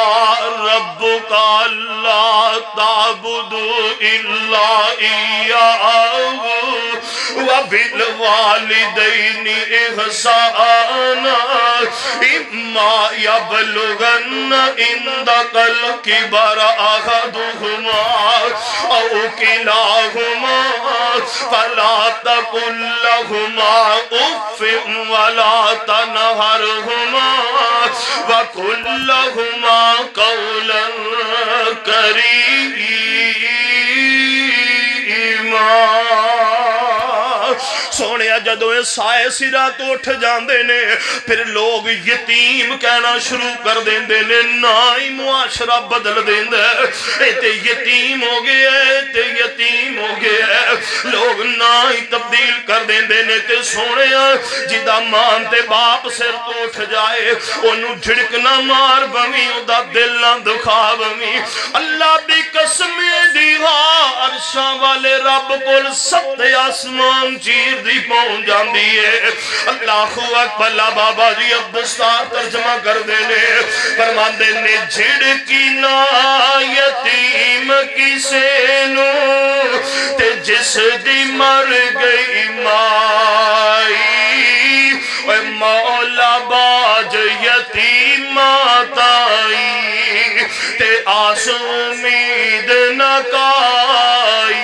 رَبُّكَ أَلَّا تَعْبُدُوا إِلَّا إِيَّاهُ وَبِالْوَالِدَيْنِ إِحْسَانًا إِمَّا يَبْلُغَنَّ عِندَكَ الْكِبَرَ أَحَدُهُمَا أَوْ كِلَاهُمَا فَلَا تَقُل لَّهُمَا أُفٍّ وَلَا تَنْهَرْهُمَا وَقُل لَّهُمَا قَوْلًا كَرِيمًا سونے جدو سائے سرا تو اٹھ جاندے نے پھر لوگ یتیم کہنا شروع کر دیندے نے نائی معاشرہ بدل دیندے تے یتیم ہو گیا تے یتیم ہو گیا لوگ نائی تبدیل کر دیندے نے تے سونے جدا مان تے باپ سر تو اٹھ جائے انہوں جھڑکنا مار بمی دا دل نہ دکھا بمی اللہ دی قسمیں دیہا عرشاں والے رب کل ست آسمان چیر دی پہنچ جاندی ہے اللہ اکبر اللہ بابا جی عبدالستار ترجمہ کر دینے فرمان دینے جھڑکی نا یتیم کسے نو تے جس دی مر گئی مائی اے مولا باج یتیم آتائی تے آس امید نکائی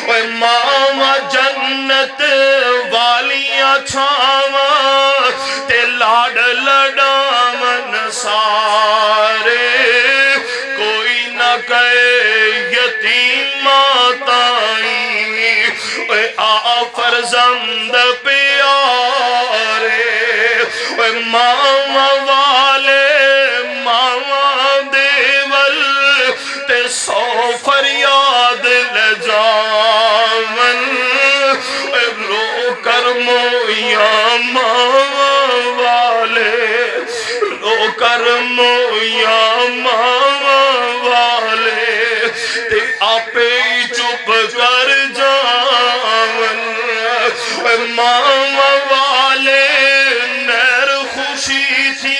اے ماما جنت والیاں چھاواں تے لاڈ لڈامن سارے کوئی نہ کہے یتیم آتائی اے آ فرزند پیارے اے ماما والے ماما دیول تے سو فریاد لجاون چپ کر جاون ماما والے نہر خوشی تھی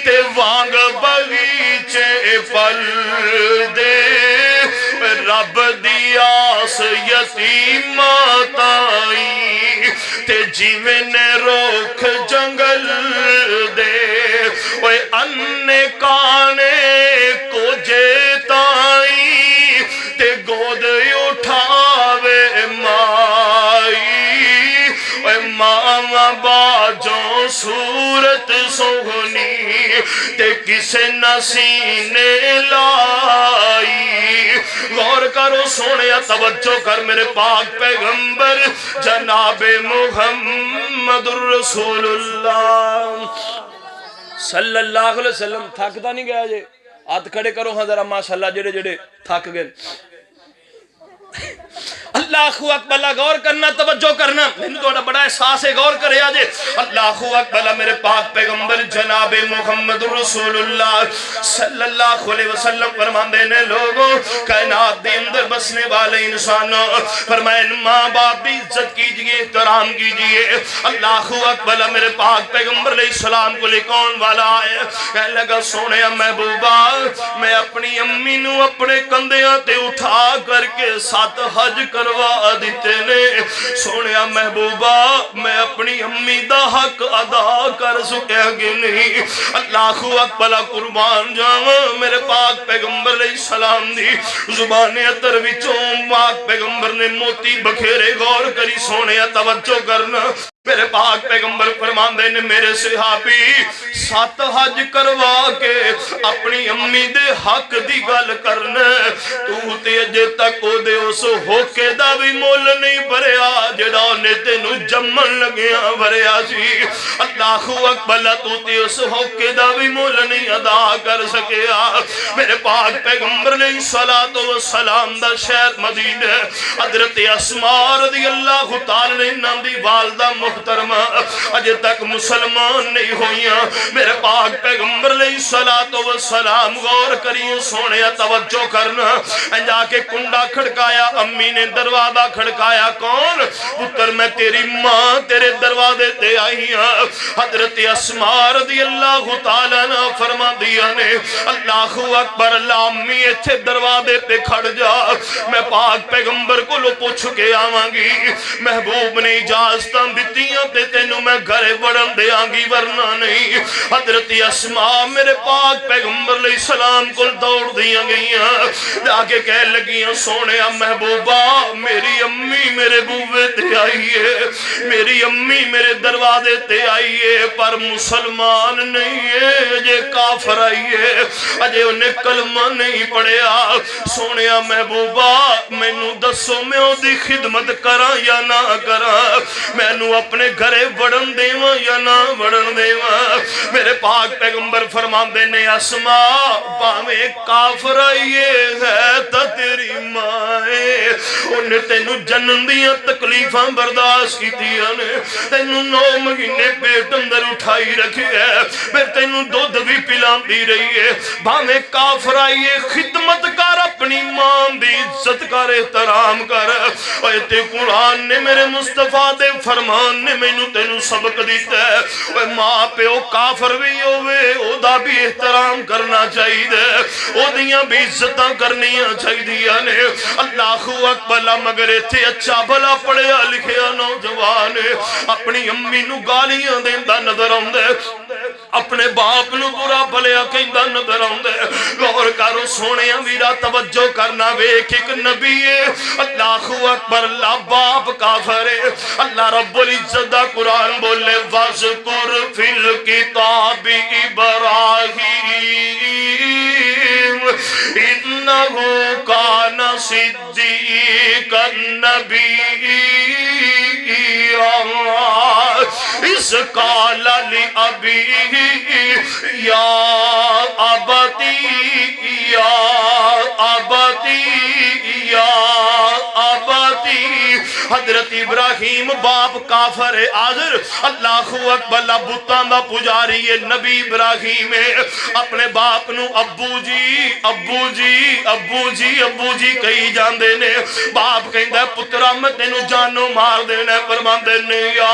تے وانگ بغیچے پل دے رب دی آس یتیمات آئی تے جیویں نے روک جنگل دے اوے انے کانے کو جیتائی تے گود اٹھاوے مائی اوے ماما باجوں صورت سہنی تے کسے نسینے لائی غور کرو سونے توجہ کر میرے پاک پیغمبر جناب محمد الرسول اللہ صلی اللہ علیہ وسلم تھکتا نہیں گیا جے ہاتھ کھڑے کرو ہاں ذرا ماشاءاللہ جڑے جڑے تھک گئے اللہ اکبر غور کرنا توجہ کرنا میں نے توڑا بڑا احساس ہے غور کرے آجے اللہ اکبر میرے پاک پیغمبر جناب محمد رسول اللہ صلی اللہ علیہ وسلم فرمان دینے لوگوں کائنات دے اندر بسنے والے انسانوں فرمائے ماں باپ بھی عزت کیجئے احترام کیجئے اللہ اکبر میرے پاک پیغمبر علیہ السلام کو لے کون والا آئے کہنے لگا سونے محبوبہ میں اپنی امی نو اپنے کندیاں تے اٹھا کر کے ساتھ حج کروا دیتے نے سونے محبوبہ میں اپنی امی دا حق ادا کر سکے گی نہیں اللہ اکبر قربان جاواں میرے پاک پیغمبر علیہ السلام دی زبان اتر وچوں پاک پیغمبر نے موتی بکھیرے غور کری سونے توجہ کرنا میرے پاک پیغمبر فرمان دے نے میرے صحابی سات حج کروا کے اپنی امی دے حق دی گل کرنا تو تے اجے تک او دے اس ہوکے دا بھی مول نہیں بھریا جڑا نے تینو جمن لگیا بھریا سی اللہ اکبر تو تے اس ہوکے دا بھی مول نہیں ادا کر سکیا میرے پاک پیغمبر علیہ الصلوۃ والسلام دا شہر مدینہ حضرت اسماء رضی اللہ تعالی عنہا دی والدہ محترمہ اجے تک مسلمان نہیں ہوئیاں میرے پاک پیغمبر علیہ الصلوۃ والسلام غور کریے سونے توجہ کرنا جا کے کنڈا کھڑکایا امی نے دروازہ کھڑکایا کون پتر میں تیری ماں تیرے دروازے تے آئی ہاں حضرت اسماء رضی اللہ تعالیٰ نے فرما دیا نے اللہ اکبر اللہ امی ایتھے دروازے پہ کھڑ جا میں پاک پیغمبر کو لو پوچھ کے آواں گی محبوب نے اجازتاں دتیاں تے تینوں میں گھرے بڑھن دے آنگی ورنہ نہیں حضرت اسماء میرے پاک پیغمبر علیہ السلام کو دوڑ دیا گئیاں جا کے کہہ لگیاں سونے محبوبہ میری امی میرے بوے تے آئیے میری امی میرے دروازے تے آئیے پر مسلمان نہیں ہے جے کافر آئیے اجے انہیں کلمہ نہیں پڑھیا سونے محبوبہ میں نو دسو میں او دی خدمت کرا یا نہ کرا میں نو اپنے گھرے بڑھن دیواں یا نہ بڑھن دیواں میرے پاک پیغمبر فرمان دینے اسماء باویں کافر آئیے ہے تا تیری مائے انہیں تینو جنن دیا تکلیفاں برداشت کی دیا نے تینو 9 مہینے پیٹ اندر اٹھائی رکھے ہے پھر تینو دودھ بھی پلان دی رہی ہے بھامے کافر آئیے خدمت کر اپنی ماں دی عزت کر احترام کر ایتے قرآن نے میرے مصطفیٰ دے فرمان نے میں تینو سبق دیتا ہے ماں پہ او کافر بھی ہوئے او دا بھی احترام کرنا چاہیے او دیاں بھی عزتاں کرنیاں چاہیے نے اللہ اکبر مگر ایتھے اچھا بھلا پڑھیا لکھیا نوجوان اپنی امی نو گالیاں دیندا نظر آوندا اپنے باپ نو برا بھلیا کہندا نظر آوندا غور کرو سونیا ویرا توجہ کرنا ویکھ ایک نبی ہے اللہ اکبر اللہ باپ کافر ہے اللہ رب العزت دا قرآن بولے وذکر فی الکتاب ابراہیم انہو کان صدیقا نبیّا اس قال لأبیہ یا ابتی یا ابتی یا ابتی حضرت ابراہیم باپ کافر آزر اللہ اکبر بتان دا پجاری ہے نبی ابراہیم اپنے باپ نو ابو جی ابو جی ابو جی ابو جی کہی جاندے نے باپ کہندا پترا میں تینوں جانو مار دینا فرماندے نے یا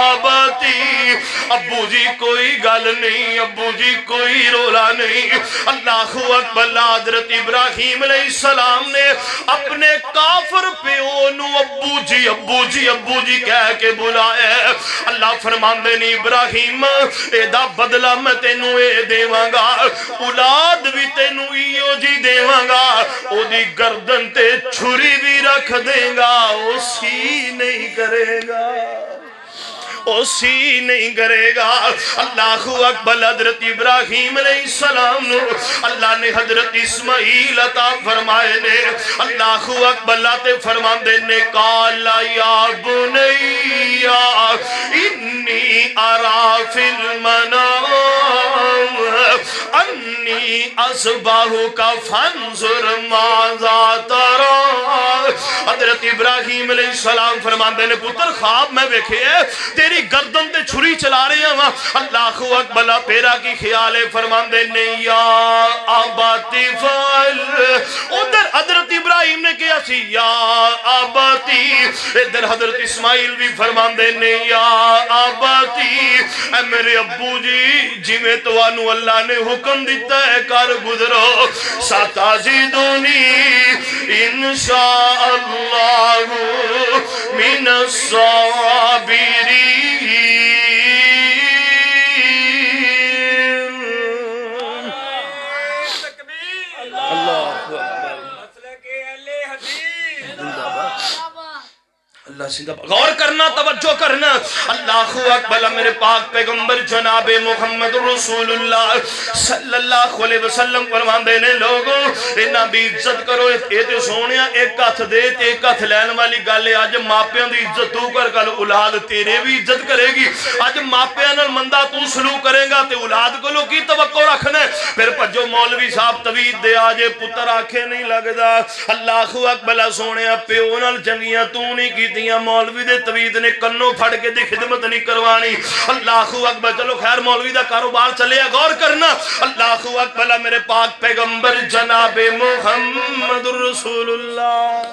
ابتی ابو جی کوئی گل نہیں ابو جی کوئی رولا نہیں اللہ اکبر حضرت ابراہیم علیہ السلام نے اپنے کافر پیو نو ابو جی ابو جی ابو جی کہہ کے بلایا اللہ فرماندے نے ابراہیم اے دا بدلہ میں تینوں اے دیواں گا اولاد بھی تینوں ایو جی دیواں گا او دی گردن تے چھری بھی رکھ دے گا او سی نہیں کرے گا اسی نہیں کرے گا اللہ اکبر حضرت ابراہیم علیہ السلام نو اللہ نے حضرت اسماعیل عطا فرمائے نے اللہ اکبر اللہ تے فرماندے نے قالا یا بنی انی ارا فی المنام انی اصبحک فانظر ماذا ترى حضرت ابراہیم علیہ السلام فرماندے نے پتر خواب میں دیکھے تیری گردن تے چھری چلا رہے ہیں اللہ اکبر پیرا کی خیال فرماندے نے یا آباتی فعل ادھر حضرت ابراہیم نے کیا سی یا آباتی ادھر حضرت اسماعیل بھی فرماندے نے یا آباتی اے میرے ابو جی جی میں تو آنو اللہ نے حکم دیتا ہے کار گزرو ستاجدونی انشاءاللہ من الصابرین اللہ سیدھا غور کرنا توجہ کرنا اللہ اکبر میرے پاک پیغمبر جناب محمد رسول اللہ صلی اللہ علیہ وسلم فرماندے نے لوگوں انہاں بھی عزت کرو اے تے سونیا ایک ہاتھ دے تے ایک ہاتھ لین والی گل ہے اج ماپیاں دی عزت تو کر کل اولاد تیرے بھی عزت کرے گی اج ماپیاں نال مندا تو سلوک کرے گا تے اولاد کولوں کی توقع رکھنا ہے پھر بھجو مولوی صاحب توید دے آجے پتر آنکھیں نہیں لگدا اللہ اکبر سونیا پیو نال چنگیاں تو نہیں کیتیاں مولوی دے توید نے کنوں پھڑ کے دے خدمت نہیں کروانی اللہ اکبر چلو خیر مولوی دا کاروبار چلے غور کرنا اللہ اکبر میرے پاک پیغمبر جناب محمد رسول اللہ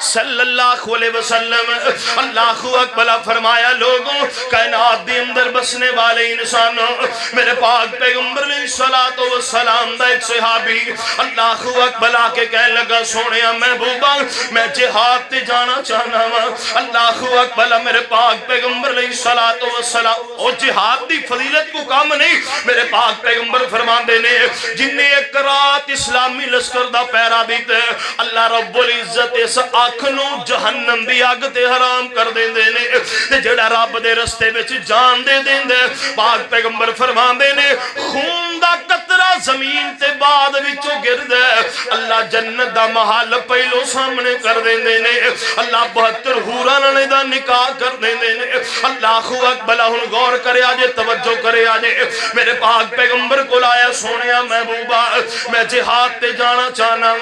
صلی اللہ علیہ وسلم اللہ اکبر فرمایا لوگوں کائنات دے اندر بسنے والے انسانوں میرے پاک پیغمبر علیہ السلام دا ایک صحابی اللہ اکبر آکے کہنے لگا سونیا محبوبہ میں جہاد تے جانا چاہنا ہوں اللہ اکبر میرے پاک پیغمبر علیہ السلام اور جہاد دی فضیلت کو کام نہیں میرے پاک پیغمبر فرماندے نے جن نے ایک رات اسلامی لشکر دا پیرا دیتے اللہ رب العزت اس آنکھنو جہنم دی آگ تے حرام کر دیں دے نے تے جڑا رب دے رستے وچ جان دے دیں دے پاک پیغمبر فرماندے نے خون دا قطرہ زمین تے بعد وچوں گر دے اللہ جنت دا محل پہلو سامنے کر دیں دے نے اللہ 72 حوراں دا نکاح کر دیں دے نے اللہ اکبر ہن غور کرے آجے توجہ کرے آجے میرے پاک پیغمبر کو لایا سونیا محبوبہ میں جہاد تے جانا چاہنا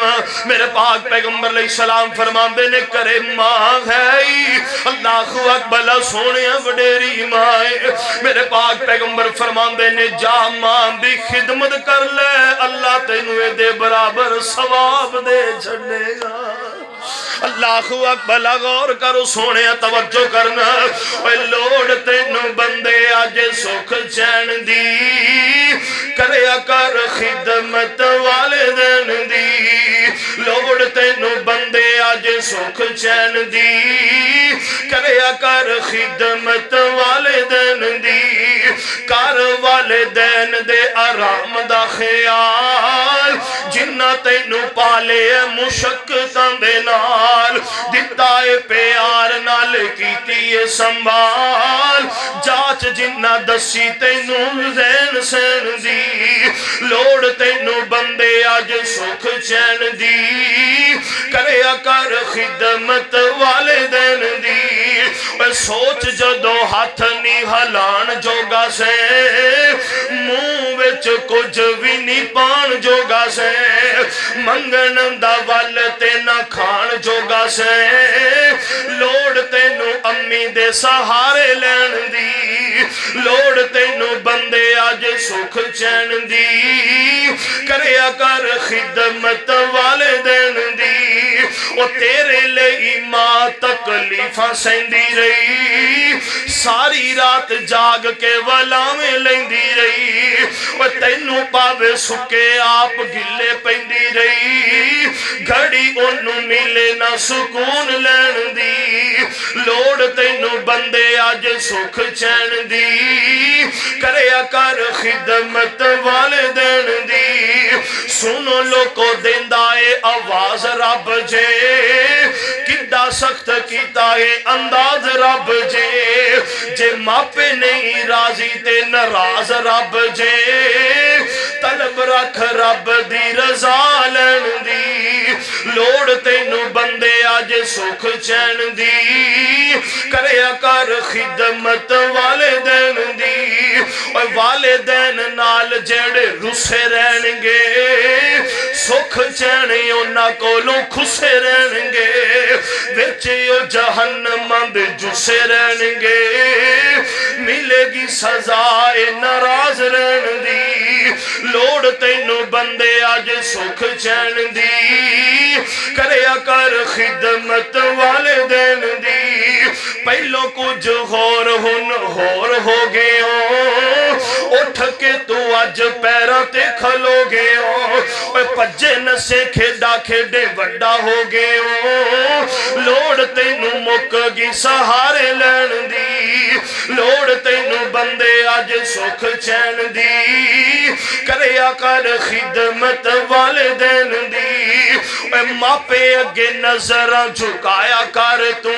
میرے پاک پیغمبر علیہ السلام فرماندے نے کرے ماں ہے اللہ اکبر سونیا وڈیری ماں میرے پاک پیغمبر فرماندے نے جا ماں دی خدمت کر لے اللہ تینوں دے برابر ثواب دے چھڑے گا اللہ اکبر غور کرو سونے توجہ کرنا اے لوڑ تینوں بندے آج سکھ چین دی کریا کر خدمت والدین دی لوڑ تینوں بندے آج سکھ چین دی کریا کر خدمت والدین دی کر والدین دے آرام دا خیال جنہ تینوں پالے مشکتاں دے نال دیتا ہے پیار نال کیتی ہے سنبھال جاچ جنہ دسی تینوں زین سین دی لوڑ تینوں بندے آج سکھ چین دی کریا کر خدمت والدین دی سوچ جدو ہاتھ نہیں ہلان جوگا سے منہ وچ کچھ بھی نہیں پان جوگا سے منگن دا ول تے نہ کھان جوگا سے ਲੋੜ ਤੈਨੂੰ ਅੰਮੀ ਦੇ ਸਹਾਰੇ ਲੈਣ ਦੀ, ਲੋੜ ਤੈਨੂੰ ਬੰਦੇ ਅੱਜ ਸੁਖ ਚੈਨ ਦੀ, ਕਰਿਆ ਕਰ ਖਿਦਮਤ ਵਾਲੇ ਦਿਨ ਦੀ। ਉਹ ਤੇਰੇ ਲਈ ਮਾਂ ਤਕਲੀਫਾਂ ਸਹਿੰਦੀ ਰਹੀ, ਸਾਰੀ ਰਾਤ ਜਾਗ ਕੇ ਵਲਾਵੇਂ ਲੈਂਦੀ ਰਹੀ। ਉਹ ਤੈਨੂੰ ਪਾਵੇ ਸੁੱਕੇ ਆਪ ਗਿੱਲੇ ਪੈਂਦੀ ਰਹੀ, ਘੜੀ ਉਹਨੂੰ ਮਿਲੇ ਨਾ ਸਕੂਨ ਲੈਣ ਦੀ। ਲੋੜ ਤੈਨੂੰ ਬੰਦੇ ਅੱਜ ਸੁਖ ਚੈਨ ਦੀ, ਕਰਿਆ ਕਰ ਖਿਦਮਤ ਵਾਲੇ ਦਿਨ ਦੀ। ਸੁਣੋ ਲੋਕੋ ਦਿੰਦਾ ਏ ਆਵਾਜ਼ ਰੱਬ ਜੇ, ਕਿੱਡਾ ਸਖਤ ਕੀਤਾ ਏ ਅੰਦਾਜ਼ ਰੱਬ ਜੇ। ਜੇ ਮਾਪੇ ਨਹੀਂ ਰਾਜ਼ੀ ਤੇ ਨਾਰਾਜ਼ ਰੱਬ ਜੇ, ਤਲਬ ਰੱਖ ਰੱਬ ਦੀ ਰਜ਼ਾ ਲੈਣ ਦੀ। ਲੋੜ ਤੈਨੂੰ ਬੰਦੇ ਅੱਜ ਸੁਖ ਚੈਨ ਦੀ, ਕਰਿਆ ਕਰ ਖਿਦਮਤ ਵਾਲੇ ਦਿਨ ਦੀ। ਓਏ ਵਾਲੇ ਦਿਨ ਨਾਲ ਜਿਹੜੇ ਰੁੱਸੇ ਰਹਿਣਗੇ, ਸੁਖ ਚੈਨ ਉਹਨਾਂ ਕੋਲੋਂ ਖੁੱਸੇ ਰਹਿਣਗੇ। ਵਿੱਚ ਉਹ ਜਹੰਨਮਾਂ ਦੇ ਜੁੱਸੇ ਰਹਿਣਗੇ, ਮਿਲੇਗੀ ਸਜ਼ਾ ਏ ਨਾਰਾਜ਼ ਰਹਿਣ ਦੀ। ਲੋੜ ਤੈਨੂੰ ਬੰਦੇ ਅੱਜ ਸੁਖ ਚੈਨ ਦੀ, ਕਰਿਆ ਕਰ ਖਿਦਮਤ ਵਾਲੇ ਦਿਨ ਦੀ। ਪਹਿਲੋਂ ਕੁਝ ਹੋਰ ਹੁਣ ਹੋਰ ਹੋ ਗਏ ਹੋ, ਉੱਠ ਕੇ ਤੂੰ ਅੱਜ ਪੈਰਾਂ ਤੇ ਖਲੋ ਗਏ ਹੋ। ਓਏ ਭੱਜੇ ਨਸੇ ਖੇਡਾ ਖੇਡੇ ਵੱਡਾ ਹੋ ਗਏ ਹੋ। ਲੋੜ ਤੈਨੂੰ ਮੁੱਕ ਗਈ ਸਹਾਰੇ ਲੈਣ ਦੀ, ਲੋੜ ਤੈਨੂੰ ਬੰਦੇ ਅੱਜ ਸੁਖ ਚੈਨ ਦੀ, ਕਰਿਆ ਕਰ ਖਿਦਮਤ ਵਾਲੇ ਦਿਨ ਦੀ। ਓਏ ਮਾਪੇ ਅੱਗੇ ਨਜ਼ਰਾਂ ਝੁਕਾਇਆ ਕਰ ਤੂੰ,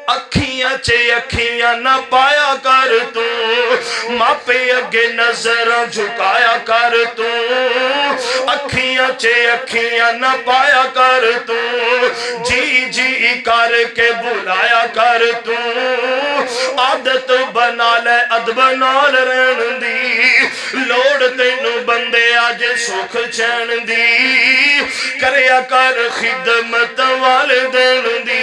ਅੱਖੀਆਂ 'ਚ ਅੱਖੀਆਂ ਨਾ ਪਾਇਆ ਕਰ ਤੂੰ। ਮਾਪੇ ਅੱਗੇ ਨਜ਼ਰਾਂ ਝੁਕਾਇਆ ਕਰ ਤੂੰ, ਅੱਖੀਆਂ 'ਚ ਅੱਖੀਆਂ ਨਾ ਪਾਇਆ ਕਰ ਤੂੰ। ਜੀ ਜੀ ਕਰਕੇ ਬੁਲਾਇਆ ਕਰ ਤੂੰ, ਆਦਤ ਬਣਾ ਲੈ ਅਦਬ ਨਾਲ ਰਹਿਣ ਦੀ। ਲੋੜ ਤੈਨੂੰ ਬੰਦੇ ਅੱਜ ਸੁਖ ਚੈਨ ਦੀ, ਕਰਿਆ ਕਰ ਖਿਦਮਤ ਵਾਲੇ ਦਿਨ ਦੀ।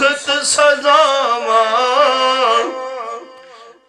سخت سزاواں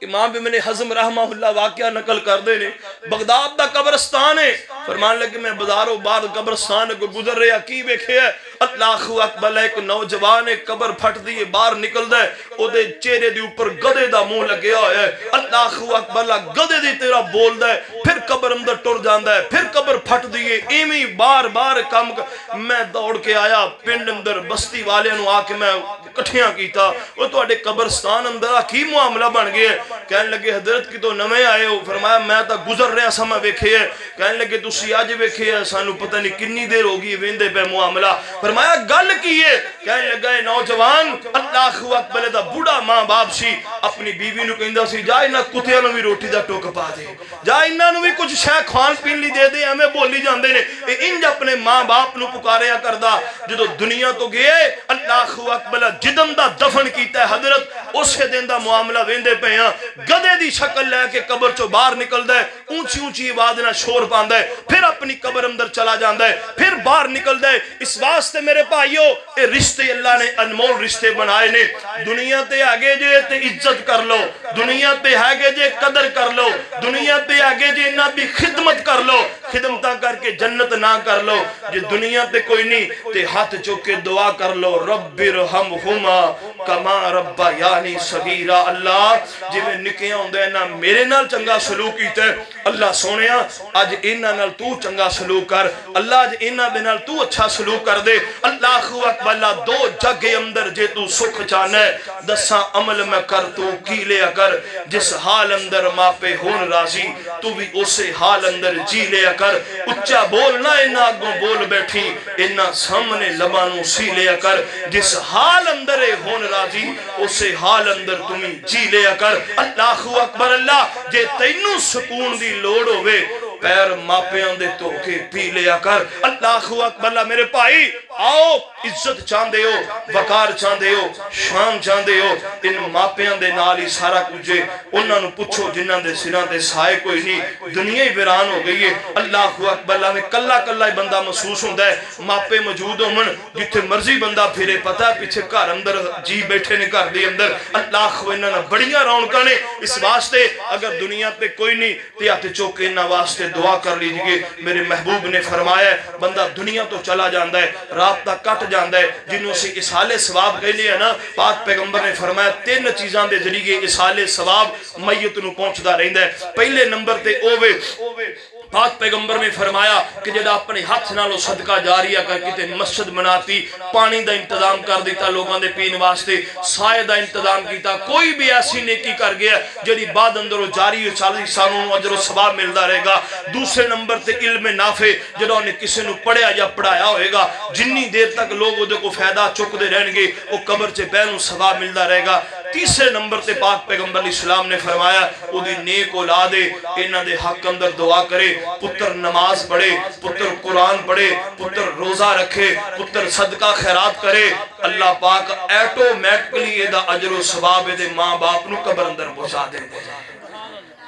امام ابن حزم رحمہ اللہ واقعہ نقل کر دے نے بغداد دا قبرستان ہے فرمان لگے میں بازاروں بعد قبرستان کو گزر رہا کی ویکھے ہے اللہ اکبر ایک نوجوان ایک قبر پھٹ دیئے باہر نکل دے او دے چہرے دی اوپر گدے دا منہ لگیا ہے اللہ اکبر گدے دی تیرا بول دے پھر قبر اندر ٹر جاندا ہے پھر قبر پھٹ دیئے ایویں بار بار کام میں دوڑ کے آیا پنڈ اندر بستی والے نو آ کے میں کٹھیاں کیتا وہ تواڈے قبرستان اندر کی معاملہ بن گئے کہنے لگے حضرت کی تو نویں آئے ہو فرمایا میں تا گزر رہا سا میں ویکھے ہے کہنے لگے تسی اج ویکھے ہے سانو پتہ نہیں کنی دیر ہوگی ویندے پہ معاملہ فرمایا گل کی ہے کہنے لگا نوجوان اللہ اکبر دا بوڑھا ماں باپ سی اپنی بیوی نو کہندا سی جا انہاں کتیاں نو بھی روٹی دا ٹوک پا دے جا انہاں نو بھی کچھ شے کھان پین لی دے دے ہمیں بولی جاندے نے انج اپنے ماں باپ نو پکاریا کردا جدوں دنیا تو گئے اللہ اکبر جدم دا دفن کیتا ہے حضرت اسے دن دا معاملہ ویندے پے ہاں گدے دی شکل لے کے قبر چو باہر نکلدا ہے اونچی اونچی آواز نال شور پاندا ہے پھر اپنی قبر اندر چلا جاندا ہے پھر باہر نکلدا ہے اس واسطے میرے بھائیو اے رشتے اللہ نے انمول رشتے بنائے نے دنیا تے آگے جے تے عزت کر لو دنیا تے آگے جے قدر کر لو دنیا تے آگے جے نہ بھی خدمت کر لو خدمتاں کر کے جنت نہ کر لو جے دنیا تے کوئی نہیں تے ہاتھ چوک کے دعا کر لو رب ارحمہما کما ربیانی صغیرا اللہ جی میں نکیاں ہوندے نا میرے نال چنگا سلوک کیتا ہے اللہ سونیا اج انہاں نال تو چنگا سلوک کر اللہ اج انہاں دے نال تو اچھا سلوک کر دے اللہ اکبر اللہ دو جگ اندر جے تو سکھ چاہنا ہے دساں عمل میں کر تو کی لیا کر جس حال اندر ماں پہ ہون راضی تو بھی اسے حال اندر جی لیا کر اچھا بولنا انہاں آگوں بول بیٹھی انہاں سامنے لبانوں سی لیا کر جس حال اندر ہون راضی اسے حال اندر تمہیں جی لیا کر اللہ اکبر اللہ جے تینوں سکون دی لوڑ ہوئے پیر ماپیاں دے تو کے پی لیا کر اللہ اکبر اللہ میرے بھائی آؤ عزت چاندے ہو وقار چاندے ہو شان چاندے ہو ان ماپیاں دے نالی سارا کچھے انہاں نو پچھو جنہاں دے سران دے سائے کوئی نہیں دنیا ہی ویران ہو گئی ہے اللہ اکبر اللہ میں کلا کلا بندہ محسوس ہوندہ ہے ماپے موجود ہو من جتھے مرضی بندہ پھرے پتا ہے پیچھے گھر اندر جی بیٹھے نے گھر دے اندر اللہ اکبر انہاں بڑیاں رونقاں نے اس واسطے اگر دنیا پہ کوئی نہیں تے ہاتھ چوکے انہاں واسطے دعا کر لیجئے میرے محبوب نے فرمایا ہے بندہ دنیا تو چلا جاندہ ہے رابطہ کٹ جاندہ ہے جنہوں سے اسالِ ثواب گئے لیا نا پاک پیغمبر نے فرمایا 3 چیزاں دے ذریعے اسالِ ثواب میت نو پہنچ دا رہندہ ہے پہلے نمبر تے اوے پاک پیغمبر نے فرمایا کہ جدا اپنے ہاتھ نالو صدقہ جاریہ کر کتے مسجد بناتی پانی دا انتظام کر دیتا لوگاں دے پین واسطے سائے دا انتظام کیتا کوئی بھی ایسی نیکی کر گیا جڑی بعد اندرو جاری چالی سانوں اجر و ثواب ملدا رہے گا دوسرے نمبر تے علم نافع جڑا نے کسی نو پڑھیا یا پڑھایا ہوئے گا جنی دیر تک لوگ وہ کو فائدہ چک دے رہن گے وہ قبر چے پہنوں ثواب ملدا رہے گا تیسرے نمبر تے پاک پیغمبر علیہ السلام نے فرمایا او دی نیک اولادے انہاں دے حق اندر دعا کرے پتر نماز پڑھے پتر قرآن پڑھے پتر روزہ رکھے پتر صدقہ خیرات کرے اللہ پاک ایٹومیٹکلی یہ دا عجر و ثواب دے ماں باپ نو قبر اندر پہنچا دیں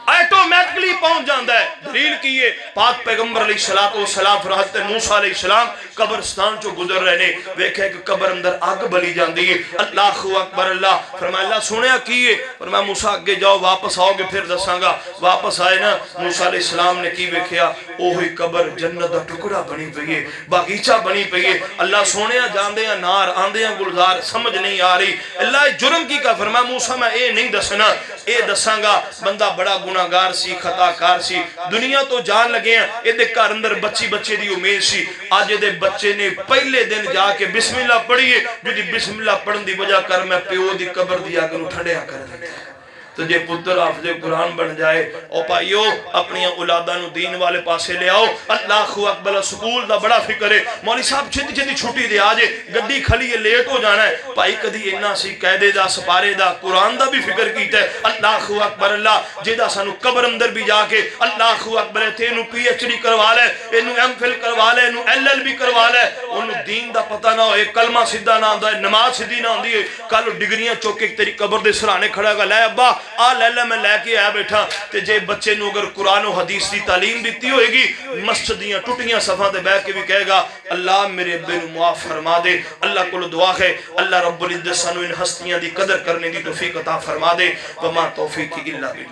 ایٹومیٹکلی پہنچ جاندہ ہے دلیل کیے پاک پیغمبر علیہ السلام فرحت موسیٰ علیہ السلام قبرستان چو گزر رہنے ویکھے کہ قبر اندر آگ بلی جاندی ہے اللہ اکبر اللہ فرمایا اللہ سنیا کیے فرمایا موسیٰ آگے جاؤ واپس آؤ گے پھر دساں گا واپس آئے نا موسیٰ علیہ السلام نے کی ویکھیا اوہی قبر جنت دا ٹکڑا بنی پئیے باغیچہ بنی پئیے اللہ سنیا جاندے ہیں نار آندے ہیں گلزار سمجھ نہیں آ رہی اللہ جرم کی کا فرمایا موسیٰ میں اے نہیں دسنا اے دساں گا بندہ بڑا گناہگار سی خطا کار سی دنیا تو جان لگے ہیں یہ دے کار اندر بچے دی امید سی آج دے بچے نے پہلے دن جا کے بسم اللہ پڑھیے جو دی بسم اللہ پڑھن دی وجہ کر میں پیو دی قبر دی آگے ٹھڑیا کر دیتا تو جے پتر حافظ قرآن بن جائے او پائیو اپنی اولادہ نو دین والے پاسے لے آؤ اللہ اکبر سکول دا بڑا فکر ہے مولی صاحب چھتی چھتی چھوٹی دے آجے گڈی کھلی ہے لیٹ ہو جانا ہے پائی کدھی انہا سی قیدے دا سپارے دا قرآن دا بھی فکر کیتا ہے اللہ اکبر اللہ جیدہ سانو قبر اندر بھی جا کے اللہ اکبر تے انہوں پی ایچ ڈی کروا لے انہوں ایم فل کروا لے انہوں ایل ایل بھی کروا لے انہوں دین دا پتہ نہ ہوئے کلمہ صدہ نہ ہوندہ ہے نماز صدی نہ ہوندی ہے کالو ڈگریاں چوکے تیری قبر دے سرانے کھڑا گا لے ابا آ لیلہ میں لے کے آیا بیٹھا تے جے بچے نو اگر قرآن و حدیث دی تعلیم دیتی ہوئے گی مسجدیاں ٹوٹیاں صفحہ دے بیٹھ کے بھی کہے گا اللہ میرے ابے نو معاف فرما دے. اللہ کو دعا ہے اللہ رب العزت سانو ان ہستیاں دی قدر کرنے دی توفیق عطا فرما دے. وما توفیقی الا باللہ.